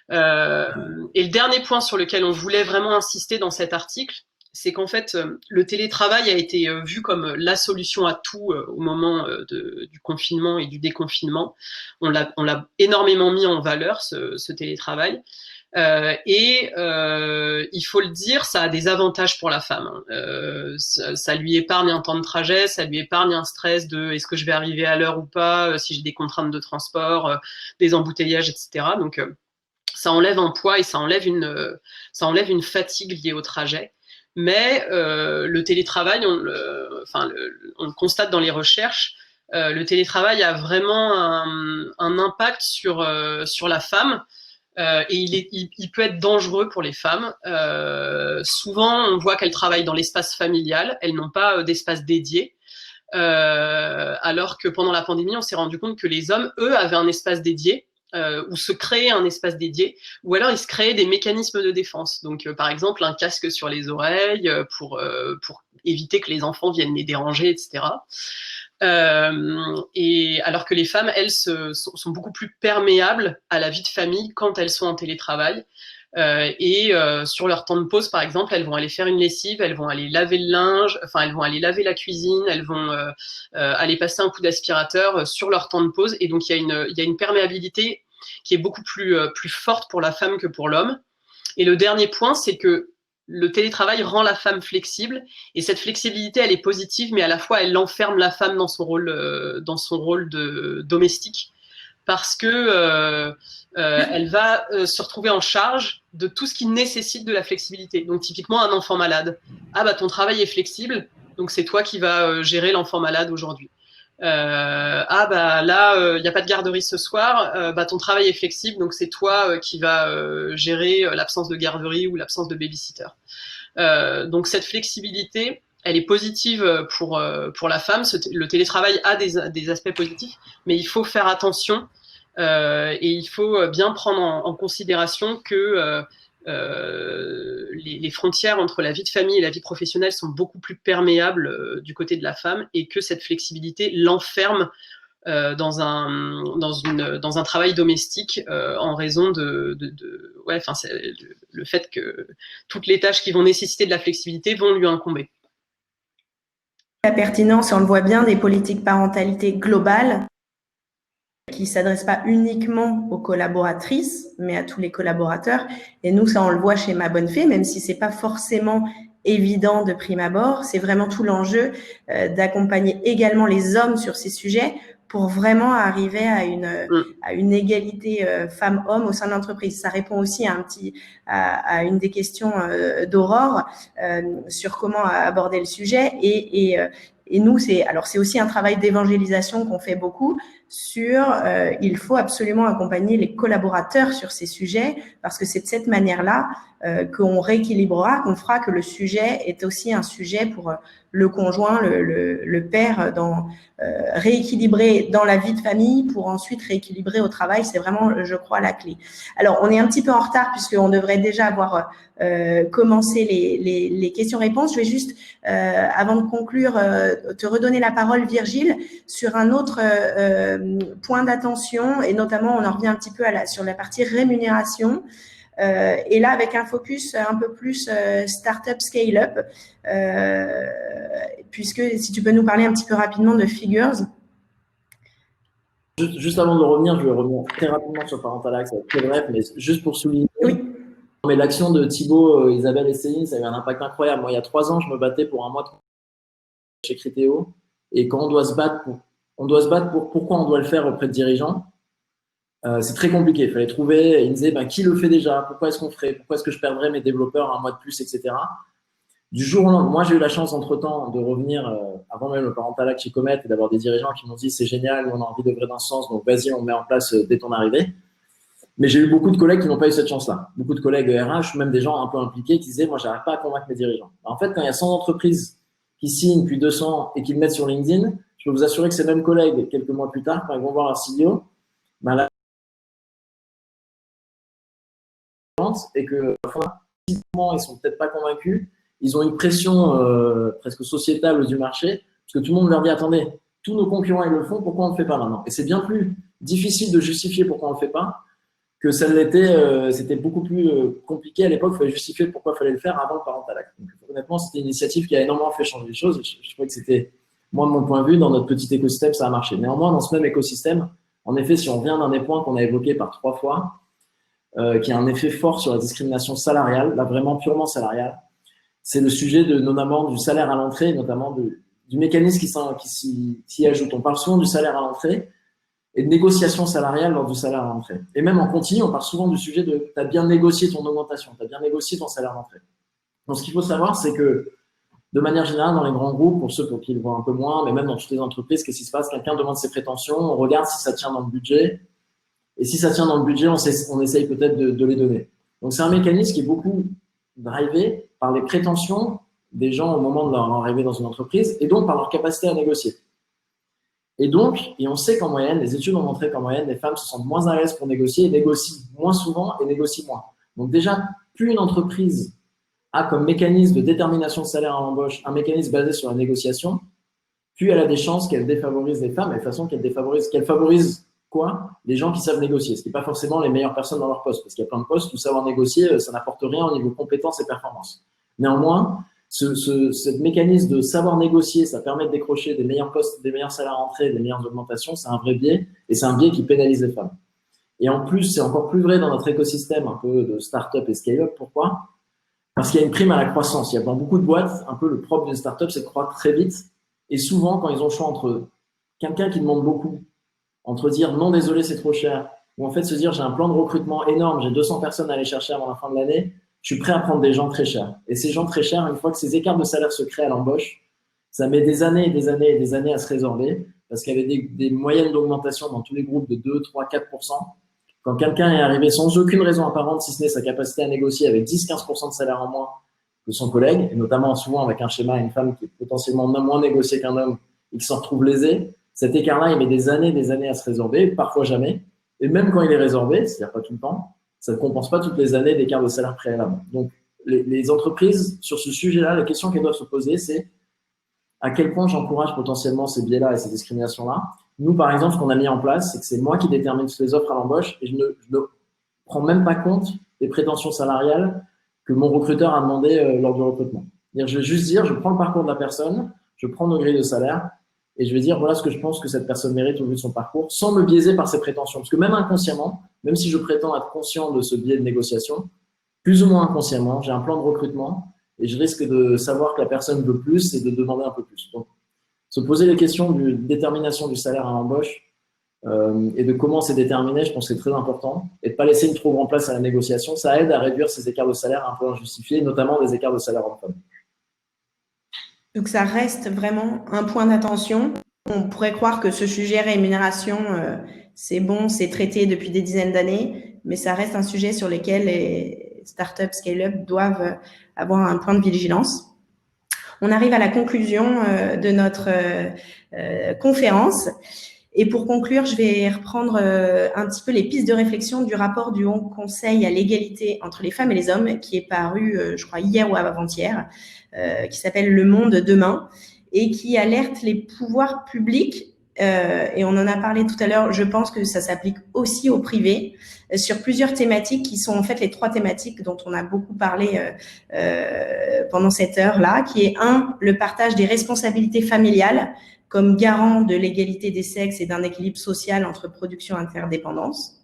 Et le dernier point sur lequel on voulait vraiment insister dans cet article, c'est qu'en fait, le télétravail a été vu comme la solution à tout au moment du confinement et du déconfinement. On l'a énormément mis en valeur, ce télétravail. Il faut le dire, ça a des avantages pour la femme. Ça lui épargne un temps de trajet, ça lui épargne un stress de est-ce que je vais arriver à l'heure ou pas, si j'ai des contraintes de transport, des embouteillages, etc. Donc, ça enlève un poids et ça enlève une fatigue liée au trajet. Mais le télétravail, on le constate dans les recherches, le télétravail a vraiment un impact sur la femme, et il peut être dangereux pour les femmes. Souvent, on voit qu'elles travaillent dans l'espace familial, elles n'ont pas d'espace dédié. Alors que pendant la pandémie, on s'est rendu compte que les hommes, eux, avaient un espace dédié, ou se créer un espace dédié, ou alors ils se créaient des mécanismes de défense. Donc, par exemple, un casque sur les oreilles pour éviter que les enfants viennent les déranger, etc. Et alors que les femmes, elles, sont beaucoup plus perméables à la vie de famille quand elles sont en télétravail. Sur leur temps de pause, par exemple, elles vont aller faire une lessive, elles vont aller laver le linge, elles vont aller laver la cuisine, elles vont aller passer un coup d'aspirateur sur leur temps de pause. Et donc, il y a une perméabilité qui est beaucoup plus forte pour la femme que pour l'homme. Et le dernier point, c'est que le télétravail rend la femme flexible, et cette flexibilité, elle est positive, mais à la fois, elle enferme la femme dans son rôle de domestique, parce que elle va se retrouver en charge de tout ce qui nécessite de la flexibilité. Donc typiquement un enfant malade. Ah bah ton travail est flexible, donc c'est toi qui vas gérer l'enfant malade aujourd'hui. Ah bah là il n'y a pas de garderie ce soir, bah ton travail est flexible, donc c'est toi qui vas gérer l'absence de garderie ou l'absence de babysitter. Donc cette flexibilité, elle est positive pour la femme. Le télétravail a des aspects positifs, mais il faut faire attention et il faut bien prendre en considération que les frontières entre la vie de famille et la vie professionnelle sont beaucoup plus perméables du côté de la femme, et que cette flexibilité l'enferme dans un travail domestique en raison le fait que toutes les tâches qui vont nécessiter de la flexibilité vont lui incomber. La pertinence, et on le voit bien, des politiques parentalité globales qui ne s'adressent pas uniquement aux collaboratrices, mais à tous les collaborateurs. Et nous, ça, on le voit chez Ma Bonne Fée, même si c'est pas forcément évident de prime abord. C'est vraiment tout l'enjeu d'accompagner également les hommes sur ces sujets pour vraiment arriver à une égalité femmes-hommes au sein de l'entreprise. Ça répond aussi à une des questions d'Aurore sur comment aborder le sujet. Et nous, c'est aussi un travail d'évangélisation qu'on fait beaucoup sur il faut absolument accompagner les collaborateurs sur ces sujets, parce que c'est de cette manière-là qu'on rééquilibrera, qu'on fera que le sujet est aussi un sujet le conjoint, le père, rééquilibrer dans la vie de famille pour ensuite rééquilibrer au travail. C'est vraiment, je crois, la clé. Alors, on est un petit peu en retard puisqu'on devrait déjà avoir commencé les questions-réponses. Je vais juste, avant de conclure, te redonner la parole, Virgile, sur un autre point d'attention, et notamment, on en revient un petit peu sur la partie rémunération. Et là, avec un focus un peu plus startup scale-up, puisque si tu peux nous parler un petit peu rapidement de Figures. Juste avant de revenir, je vais revenir très rapidement sur Parental, ça va être très bref, mais juste pour souligner. Oui. Mais l'action de Thibaut, Isabelle et Céline, ça a eu un impact incroyable. Moi, il y a 3 ans, je me battais pour un mois chez Criteo. Et quand on doit se battre pour pourquoi on doit le faire auprès de dirigeants, c'est très compliqué. Il fallait trouver, ils me disaient, qui le fait déjà? Pourquoi est-ce qu'on ferait? Pourquoi est-ce que je perdrais mes développeurs un mois de plus, etc. Du jour au lendemain, moi, j'ai eu la chance, entre-temps, de revenir, avant même le Parental chez Comet, et d'avoir des dirigeants qui m'ont dit, c'est génial, on a envie d'œuvrer dans ce sens, donc vas-y, on met en place dès ton arrivée. Mais j'ai eu beaucoup de collègues qui n'ont pas eu cette chance-là. Beaucoup de collègues RH, même des gens un peu impliqués, qui disaient, moi, j'arrive pas à convaincre mes dirigeants. En fait, quand il y a 100 entreprises qui signent, puis 200, et qui le mettent sur LinkedIn, je peux vous assurer que ces mêmes collègues, quelques mois plus tard, quand ils vont voir leur CEO, là, et que, enfin, ils sont peut-être pas convaincus, ils ont une pression presque sociétale du marché, parce que tout le monde leur dit, attendez, tous nos concurrents, ils le font, pourquoi on ne le fait pas maintenant? Et c'est bien plus difficile de justifier pourquoi on ne le fait pas que ça l'était, c'était beaucoup plus compliqué à l'époque, il fallait justifier pourquoi il fallait le faire avant le Parental Act. Donc, honnêtement, c'était une initiative qui a énormément fait changer les choses. Je trouvais que c'était, moi, de mon point de vue, dans notre petit écosystème, ça a marché. Néanmoins, dans ce même écosystème, en effet, si on revient d'un des points qu'on a évoqué par 3 fois, qui a un effet fort sur la discrimination salariale, là vraiment purement salariale, c'est le sujet de notamment du salaire à l'entrée, notamment du mécanisme qui s'y ajoute. On parle souvent du salaire à l'entrée et de négociation salariale lors du salaire à l'entrée. Et même en continu, on parle souvent du sujet de tu as bien négocié ton augmentation, tu as bien négocié ton salaire d'entrée. Donc ce qu'il faut savoir, c'est que de manière générale, dans les grands groupes, pour ceux pour qui ils le voient un peu moins, mais même dans toutes les entreprises, qu'est-ce qui se passe? Quelqu'un demande ses prétentions, on regarde si ça tient dans le budget. Et si ça tient dans le budget, on essaye peut-être de les donner. Donc c'est un mécanisme qui est beaucoup drivé par les prétentions des gens au moment de leur arrivée dans une entreprise et donc par leur capacité à négocier. Et donc, et on sait qu'en moyenne, les études ont montré qu'en moyenne, les femmes se sentent moins à l'aise pour négocier, négocient moins souvent et négocient moins. Donc déjà, plus une entreprise a comme mécanisme de détermination de salaire à l'embauche un mécanisme basé sur la négociation, plus elle a des chances qu'elle défavorise les femmes, et de toute façon qu'elle favorise quoi? Les gens qui savent négocier, ce qui n'est pas forcément les meilleures personnes dans leur poste, parce qu'il y a plein de postes où savoir négocier, ça n'apporte rien au niveau compétences et performances. Néanmoins, ce mécanisme de savoir négocier, ça permet de décrocher des meilleurs postes, des meilleurs salaires à entrée, des meilleures augmentations, c'est un vrai biais, et c'est un biais qui pénalise les femmes. Et en plus, c'est encore plus vrai dans notre écosystème un peu de start-up et scale-up. Pourquoi? Parce qu'il y a une prime à la croissance. Il y a dans beaucoup de boîtes, un peu le propre d'une start-up, c'est de croître très vite. Et souvent, quand ils ont le choix entre quelqu'un qui demande beaucoup, entre dire non, désolé, c'est trop cher, ou en fait se dire j'ai un plan de recrutement énorme, j'ai 200 personnes à aller chercher avant la fin de l'année, je suis prêt à prendre des gens très chers. Et ces gens très chers, une fois que ces écarts de salaire se créent à l'embauche, ça met des années et des années et des années à se résorber, parce qu'il y avait des moyennes d'augmentation dans tous les groupes de 2, 3, 4%. Quand quelqu'un est arrivé sans aucune raison apparente, si ce n'est sa capacité à négocier avec 10-15% de salaire en moins que son collègue, et notamment souvent avec un schéma, une femme qui est potentiellement moins négociée qu'un homme et qui s'en retrouve lésée, cet écart-là, il met des années à se résorber, parfois jamais. Et même quand il est résorbé, c'est-à-dire pas tout le temps, ça ne compense pas toutes les années d'écart de salaire préalable. Donc, les entreprises, sur ce sujet-là, la question qu'elles doivent se poser, c'est à quel point j'encourage potentiellement ces biais-là et ces discriminations-là. Nous, par exemple, ce qu'on a mis en place, c'est que c'est moi qui détermine toutes les offres à l'embauche et je ne prends même pas compte des prétentions salariales que mon recruteur a demandé lors du recrutement. Je vais juste dire, je prends le parcours de la personne, je prends nos grilles de salaire, et je vais dire, voilà ce que je pense que cette personne mérite au vu de son parcours, sans me biaiser par ses prétentions. Parce que même inconsciemment, même si je prétends être conscient de ce biais de négociation, plus ou moins inconsciemment, j'ai un plan de recrutement et je risque de savoir que la personne veut plus et de demander un peu plus. Donc, se poser les questions de détermination du salaire à l'embauche et de comment c'est déterminé, je pense que c'est très important. Et de ne pas laisser une trop grande place à la négociation, ça aide à réduire ces écarts de salaire un peu injustifiés, notamment des écarts de salaire hommes-femmes. Donc, ça reste vraiment un point d'attention. On pourrait croire que ce sujet rémunération, c'est bon, c'est traité depuis des dizaines d'années, mais ça reste un sujet sur lequel les startups scale-up doivent avoir un point de vigilance. On arrive à la conclusion de notre conférence. Et pour conclure, je vais reprendre un petit peu les pistes de réflexion du rapport du Haut Conseil à l'égalité entre les femmes et les hommes, qui est paru, je crois, hier ou avant-hier, qui s'appelle Le Monde demain, et qui alerte les pouvoirs publics, et on en a parlé tout à l'heure, je pense que ça s'applique aussi au privé, sur plusieurs thématiques qui sont en fait les 3 thématiques dont on a beaucoup parlé pendant cette heure-là, qui est 1, le partage des responsabilités familiales comme garant de l'égalité des sexes et d'un équilibre social entre production et interdépendance.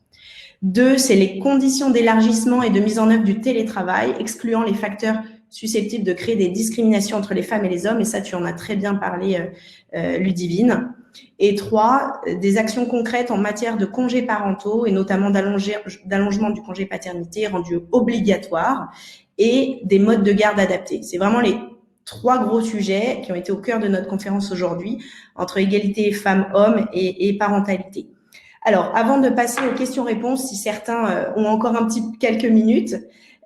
2, c'est les conditions d'élargissement et de mise en œuvre du télétravail, excluant les facteurs susceptibles de créer des discriminations entre les femmes et les hommes, et ça, tu en as très bien parlé, Ludivine. Et 3, des actions concrètes en matière de congés parentaux, et notamment d'allongement du congé paternité rendu obligatoire, et des modes de garde adaptés. C'est vraiment les 3 gros sujets qui ont été au cœur de notre conférence aujourd'hui, entre égalité femmes-hommes et parentalité. Alors, avant de passer aux questions-réponses, si certains ont encore quelques minutes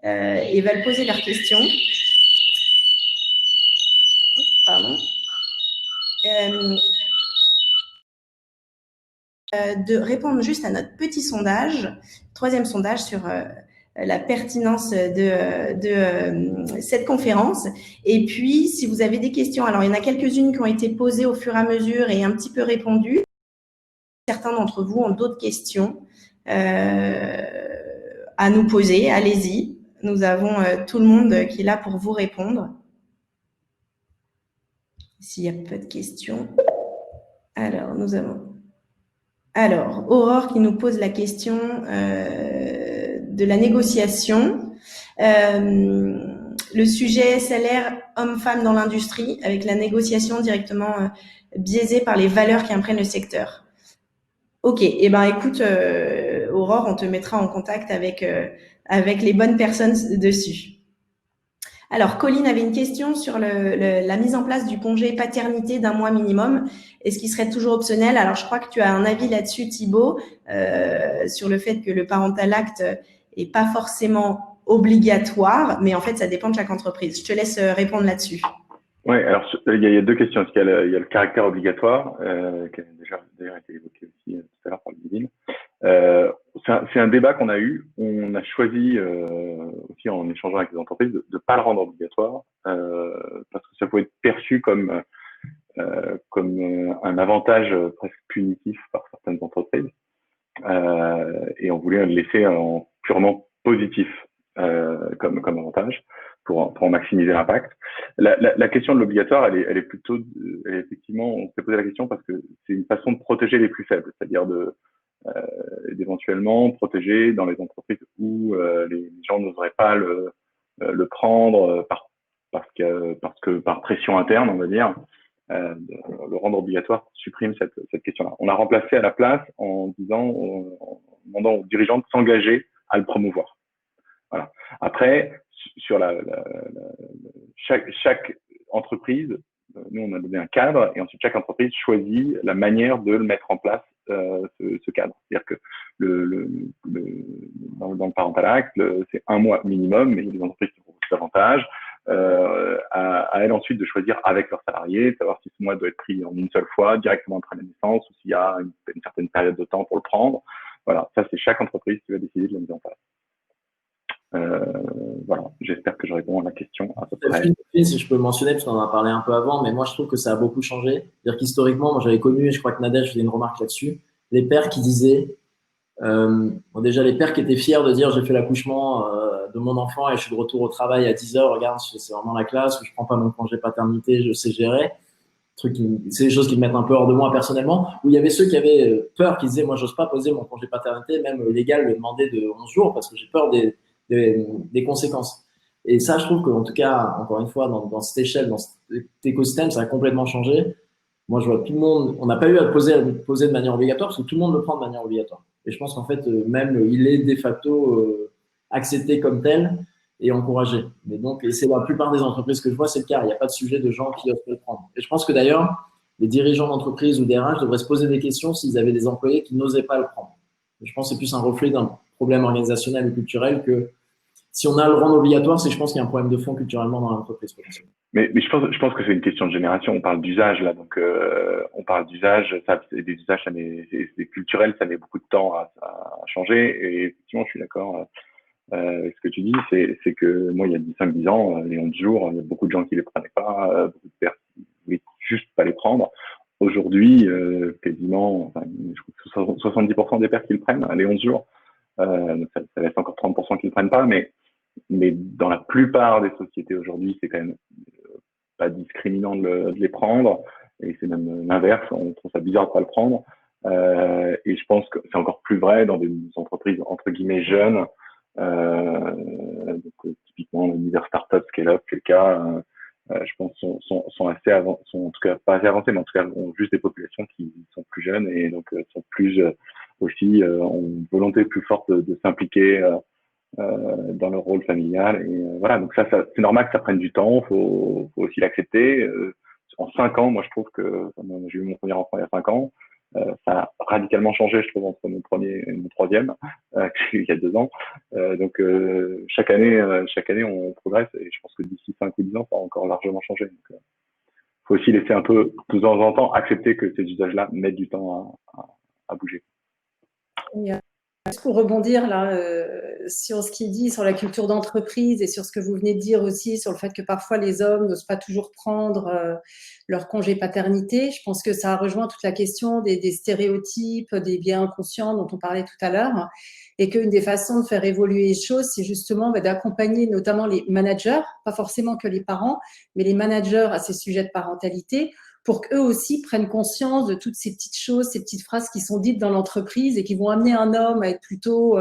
et veulent poser leurs questions. Pardon. De répondre juste à notre petit sondage, 3e sondage sur la pertinence de cette conférence. Et puis, si vous avez des questions, alors il y en a quelques-unes qui ont été posées au fur et à mesure et un petit peu répondues. Certains d'entre vous ont d'autres questions à nous poser. Allez-y. Nous avons tout le monde qui est là pour vous répondre. S'il n'y a pas de questions. Alors, nous avons... Alors, Aurore qui nous pose la question de la négociation. Le sujet salaire homme-femme dans l'industrie, avec la négociation directement biaisée par les valeurs qui imprègnent le secteur. Ok, eh ben écoute, Aurore, on te mettra en contact avec les bonnes personnes dessus. Alors, Colline avait une question sur la mise en place du congé paternité d'1 mois minimum. Est-ce qu'il serait toujours optionnel? Alors, je crois que tu as un avis là-dessus, Thibaut, sur le fait que le parental act est pas forcément obligatoire, mais en fait, ça dépend de chaque entreprise. Je te laisse répondre là-dessus. Oui, alors il y a 2 questions. Il y a le caractère obligatoire, qui a déjà été évoqué aussi tout à l'heure par Ludivine. C'est un débat qu'on a eu. On a choisi aussi en échangeant avec les entreprises de ne pas le rendre obligatoire parce que ça pouvait être perçu comme un avantage presque punitif par certaines entreprises. Et on voulait le laisser en purement positif comme avantage pour en maximiser l'impact. La question de l'obligatoire, elle est plutôt, effectivement, on s'est posé la question parce que c'est une façon de protéger les plus faibles, c'est-à-dire d'éventuellement protéger dans les entreprises où les gens n'oseraient pas le prendre parce que par pression interne, on va dire, le rendre obligatoire supprime cette question-là. On l'a remplacé à la place en demandant aux dirigeants de s'engager à le promouvoir. Voilà. Après, sur chaque entreprise, nous on a donné un cadre et ensuite chaque entreprise choisit la manière de le mettre en place, ce cadre. C'est-à-dire que dans le parental act, c'est 1 mois minimum, mais il y a des entreprises qui proposent davantage. À elles ensuite de choisir avec leurs salariés, de savoir si ce mois doit être pris en une seule fois, directement après la naissance, ou s'il y a une certaine période de temps pour le prendre. Voilà, ça c'est chaque entreprise qui va décider de la mise en place. Voilà, j'espère que je réponds à la question à peu près. Si je peux mentionner, parce qu'on en a parlé un peu avant, mais moi je trouve que ça a beaucoup changé. C'est-à-dire qu'historiquement, moi j'avais connu, et je crois que Nadège faisait une remarque là-dessus, les pères qui disaient, déjà les pères qui étaient fiers de dire j'ai fait l'accouchement de mon enfant et je suis de retour au travail à 10h, regarde, c'est vraiment la classe, ou je prends pas mon congé paternité, je sais gérer. C'est des choses qui me mettent un peu hors de moi personnellement, où il y avait ceux qui avaient peur, qui disaient moi j'ose pas poser mon congé paternité, même légal le demander de 11 jours parce que j'ai peur des conséquences. Et ça, je trouve qu'en tout cas, encore une fois, dans cette échelle, dans cet écosystème, ça a complètement changé. Moi, je vois tout le monde, on n'a pas eu à le poser de manière obligatoire parce que tout le monde le prend de manière obligatoire. Et je pense qu'en fait, même il est de facto accepté comme tel et encouragé. Mais donc, et c'est la plupart des entreprises que je vois, c'est le cas. Il n'y a pas de sujet de gens qui osent le prendre. Et je pense que d'ailleurs, les dirigeants d'entreprise ou des RH devraient se poser des questions s'ils avaient des employés qui n'osaient pas le prendre. Et je pense que c'est plus un reflet d'un problème organisationnel ou culturel que si on a le rendre obligatoire, c'est je pense qu'il y a un problème de fond culturellement dans l'entreprise. Mais je pense que c'est une question de génération. On parle d'usage là, donc on parle d'usage. Ça, c'est des usages, c'est culturel, ça met beaucoup de temps à changer. Et effectivement, je suis d'accord avec ce que tu dis. C'est que moi, il y a 5-10 ans, les 11 jours, il y a beaucoup de gens qui les prenaient pas, beaucoup de personnes qui voulaient juste pas les prendre. Aujourd'hui, quasiment, enfin, je trouve que 70% des pères qui le prennent, les 11 jours. Donc ça laisse encore 30% qui le prennent pas, mais dans la plupart des sociétés aujourd'hui, c'est quand même pas discriminant de les prendre, et c'est même l'inverse, on trouve ça bizarre de pas le prendre. Et je pense que c'est encore plus vrai dans des entreprises entre guillemets jeunes, donc typiquement l'univers startup, scale-up, c'est le cas. Je pense sont assez avancés, sont en tout cas pas assez avancés, mais en tout cas ont juste des populations qui sont plus jeunes et donc sont plus aussi ont une volonté plus forte de s'impliquer dans leur rôle familial. Et voilà, donc ça c'est normal que ça prenne du temps, faut aussi l'accepter. En 5 ans, moi je trouve que j'ai eu mon premier enfant il y a 5 ans, ça a radicalement changé, je trouve, entre mon premier et mon troisième, il y a 2 ans. Donc chaque année on progresse, et je pense que d'ici 5 ou 10 ans, ça va encore largement changer. Donc faut aussi laisser un peu de temps en temps accepter que ces usages-là mettent du temps à bouger. Juste pour rebondir là sur ce qu'il dit sur la culture d'entreprise et sur ce que vous venez de dire aussi sur le fait que parfois les hommes n'osent pas toujours prendre leur congé paternité, je pense que ça rejoint toute la question des stéréotypes, des biais inconscients dont on parlait tout à l'heure, et qu'une des façons de faire évoluer les choses, c'est justement d'accompagner notamment les managers, pas forcément que les parents, mais les managers à ces sujets de parentalité, pour qu'eux aussi prennent conscience de toutes ces petites choses, ces petites phrases qui sont dites dans l'entreprise et qui vont amener un homme à être plutôt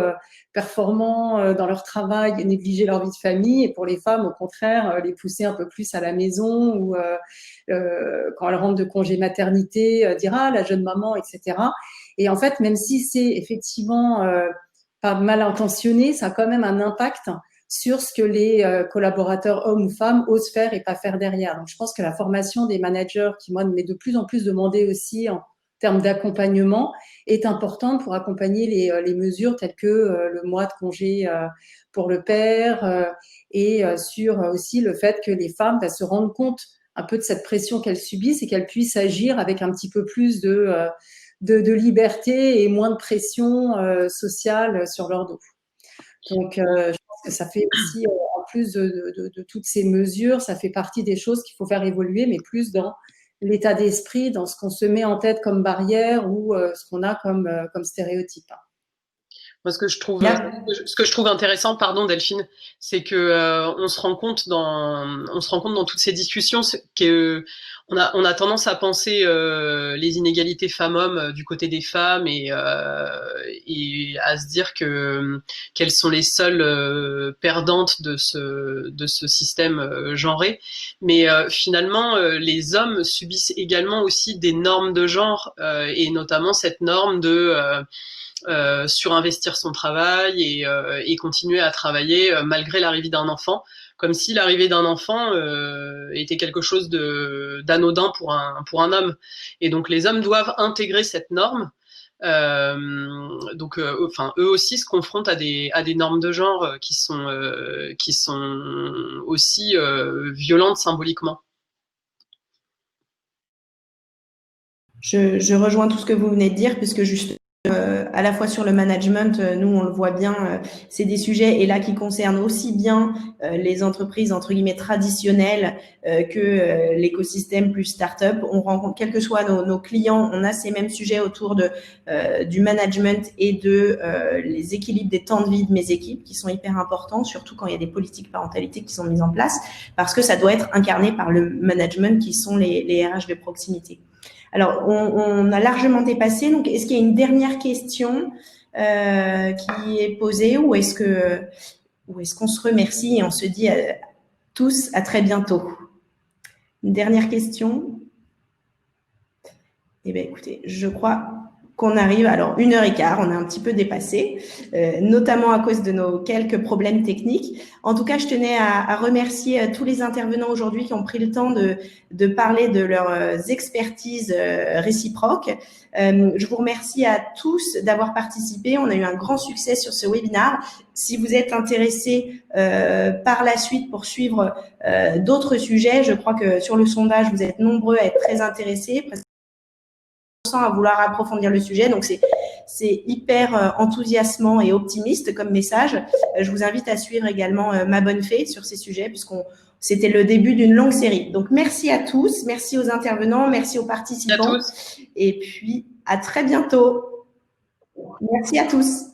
performant dans leur travail et négliger leur vie de famille, et pour les femmes, au contraire, les pousser un peu plus à la maison ou quand elles rentrent de congé maternité, dire « Ah, la jeune maman », etc. Et en fait, même si c'est effectivement pas mal intentionné, ça a quand même un impact sur ce que les collaborateurs hommes ou femmes osent faire et pas faire derrière. Donc, je pense que la formation des managers, qui moi m'est de plus en plus demandée aussi en termes d'accompagnement, est importante pour accompagner les mesures telles que le mois de congé pour le père et sur aussi le fait que les femmes se rendent compte un peu de cette pression qu'elles subissent et qu'elles puissent agir avec un petit peu plus de liberté et moins de pression sociale sur leur dos. Donc, je pense que ça fait aussi, en plus de toutes ces mesures, ça fait partie des choses qu'il faut faire évoluer, mais plus dans l'état d'esprit, dans ce qu'on se met en tête comme barrière ou ce qu'on a comme stéréotype. Moi, ce que je trouve intéressant, pardon Delphine, c'est que on se rend compte dans toutes ces discussions que on a tendance à penser les inégalités femmes-hommes du côté des femmes et à se dire qu'elles sont les seules perdantes de ce système genré. Mais finalement, les hommes subissent également aussi des normes de genre et notamment cette norme de surinvestir son travail et continuer à travailler malgré l'arrivée d'un enfant, comme si l'arrivée d'un enfant était quelque chose d'anodin pour un homme. Et donc les hommes doivent intégrer cette norme. Donc, eux aussi se confrontent à des normes de genre qui sont aussi violentes symboliquement. Je rejoins tout ce que vous venez de dire, puisque juste à la fois sur le management, nous on le voit bien, c'est des sujets et là qui concernent aussi bien les entreprises entre guillemets traditionnelles que l'écosystème plus start-up. On rencontre, quels que soient nos clients, on a ces mêmes sujets autour du management et de les équilibres des temps de vie de mes équipes qui sont hyper importants, surtout quand il y a des politiques parentalité qui sont mises en place, parce que ça doit être incarné par le management qui sont les RH de proximité. Alors, on a largement dépassé. Donc, est-ce qu'il y a une dernière question qui est posée ou est-ce qu'on se remercie et on se dit à tous à très bientôt? Une dernière question? Eh bien, écoutez, je crois qu'on arrive, alors 1h15, on est un petit peu dépassé, notamment à cause de nos quelques problèmes techniques. En tout cas, je tenais à remercier tous les intervenants aujourd'hui qui ont pris le temps de parler de leurs expertises réciproques. Je vous remercie à tous d'avoir participé. On a eu un grand succès sur ce webinaire. Si vous êtes intéressés par la suite pour suivre d'autres sujets, je crois que sur le sondage, vous êtes nombreux à être très intéressés, presque à vouloir approfondir le sujet. Donc, c'est hyper enthousiasmant et optimiste comme message. Je vous invite à suivre également Ma Bonne Fée sur ces sujets, puisqu'on c'était le début d'une longue série. Donc, merci à tous, merci aux intervenants, merci aux participants. À tous. Et puis, à très bientôt. Merci à tous.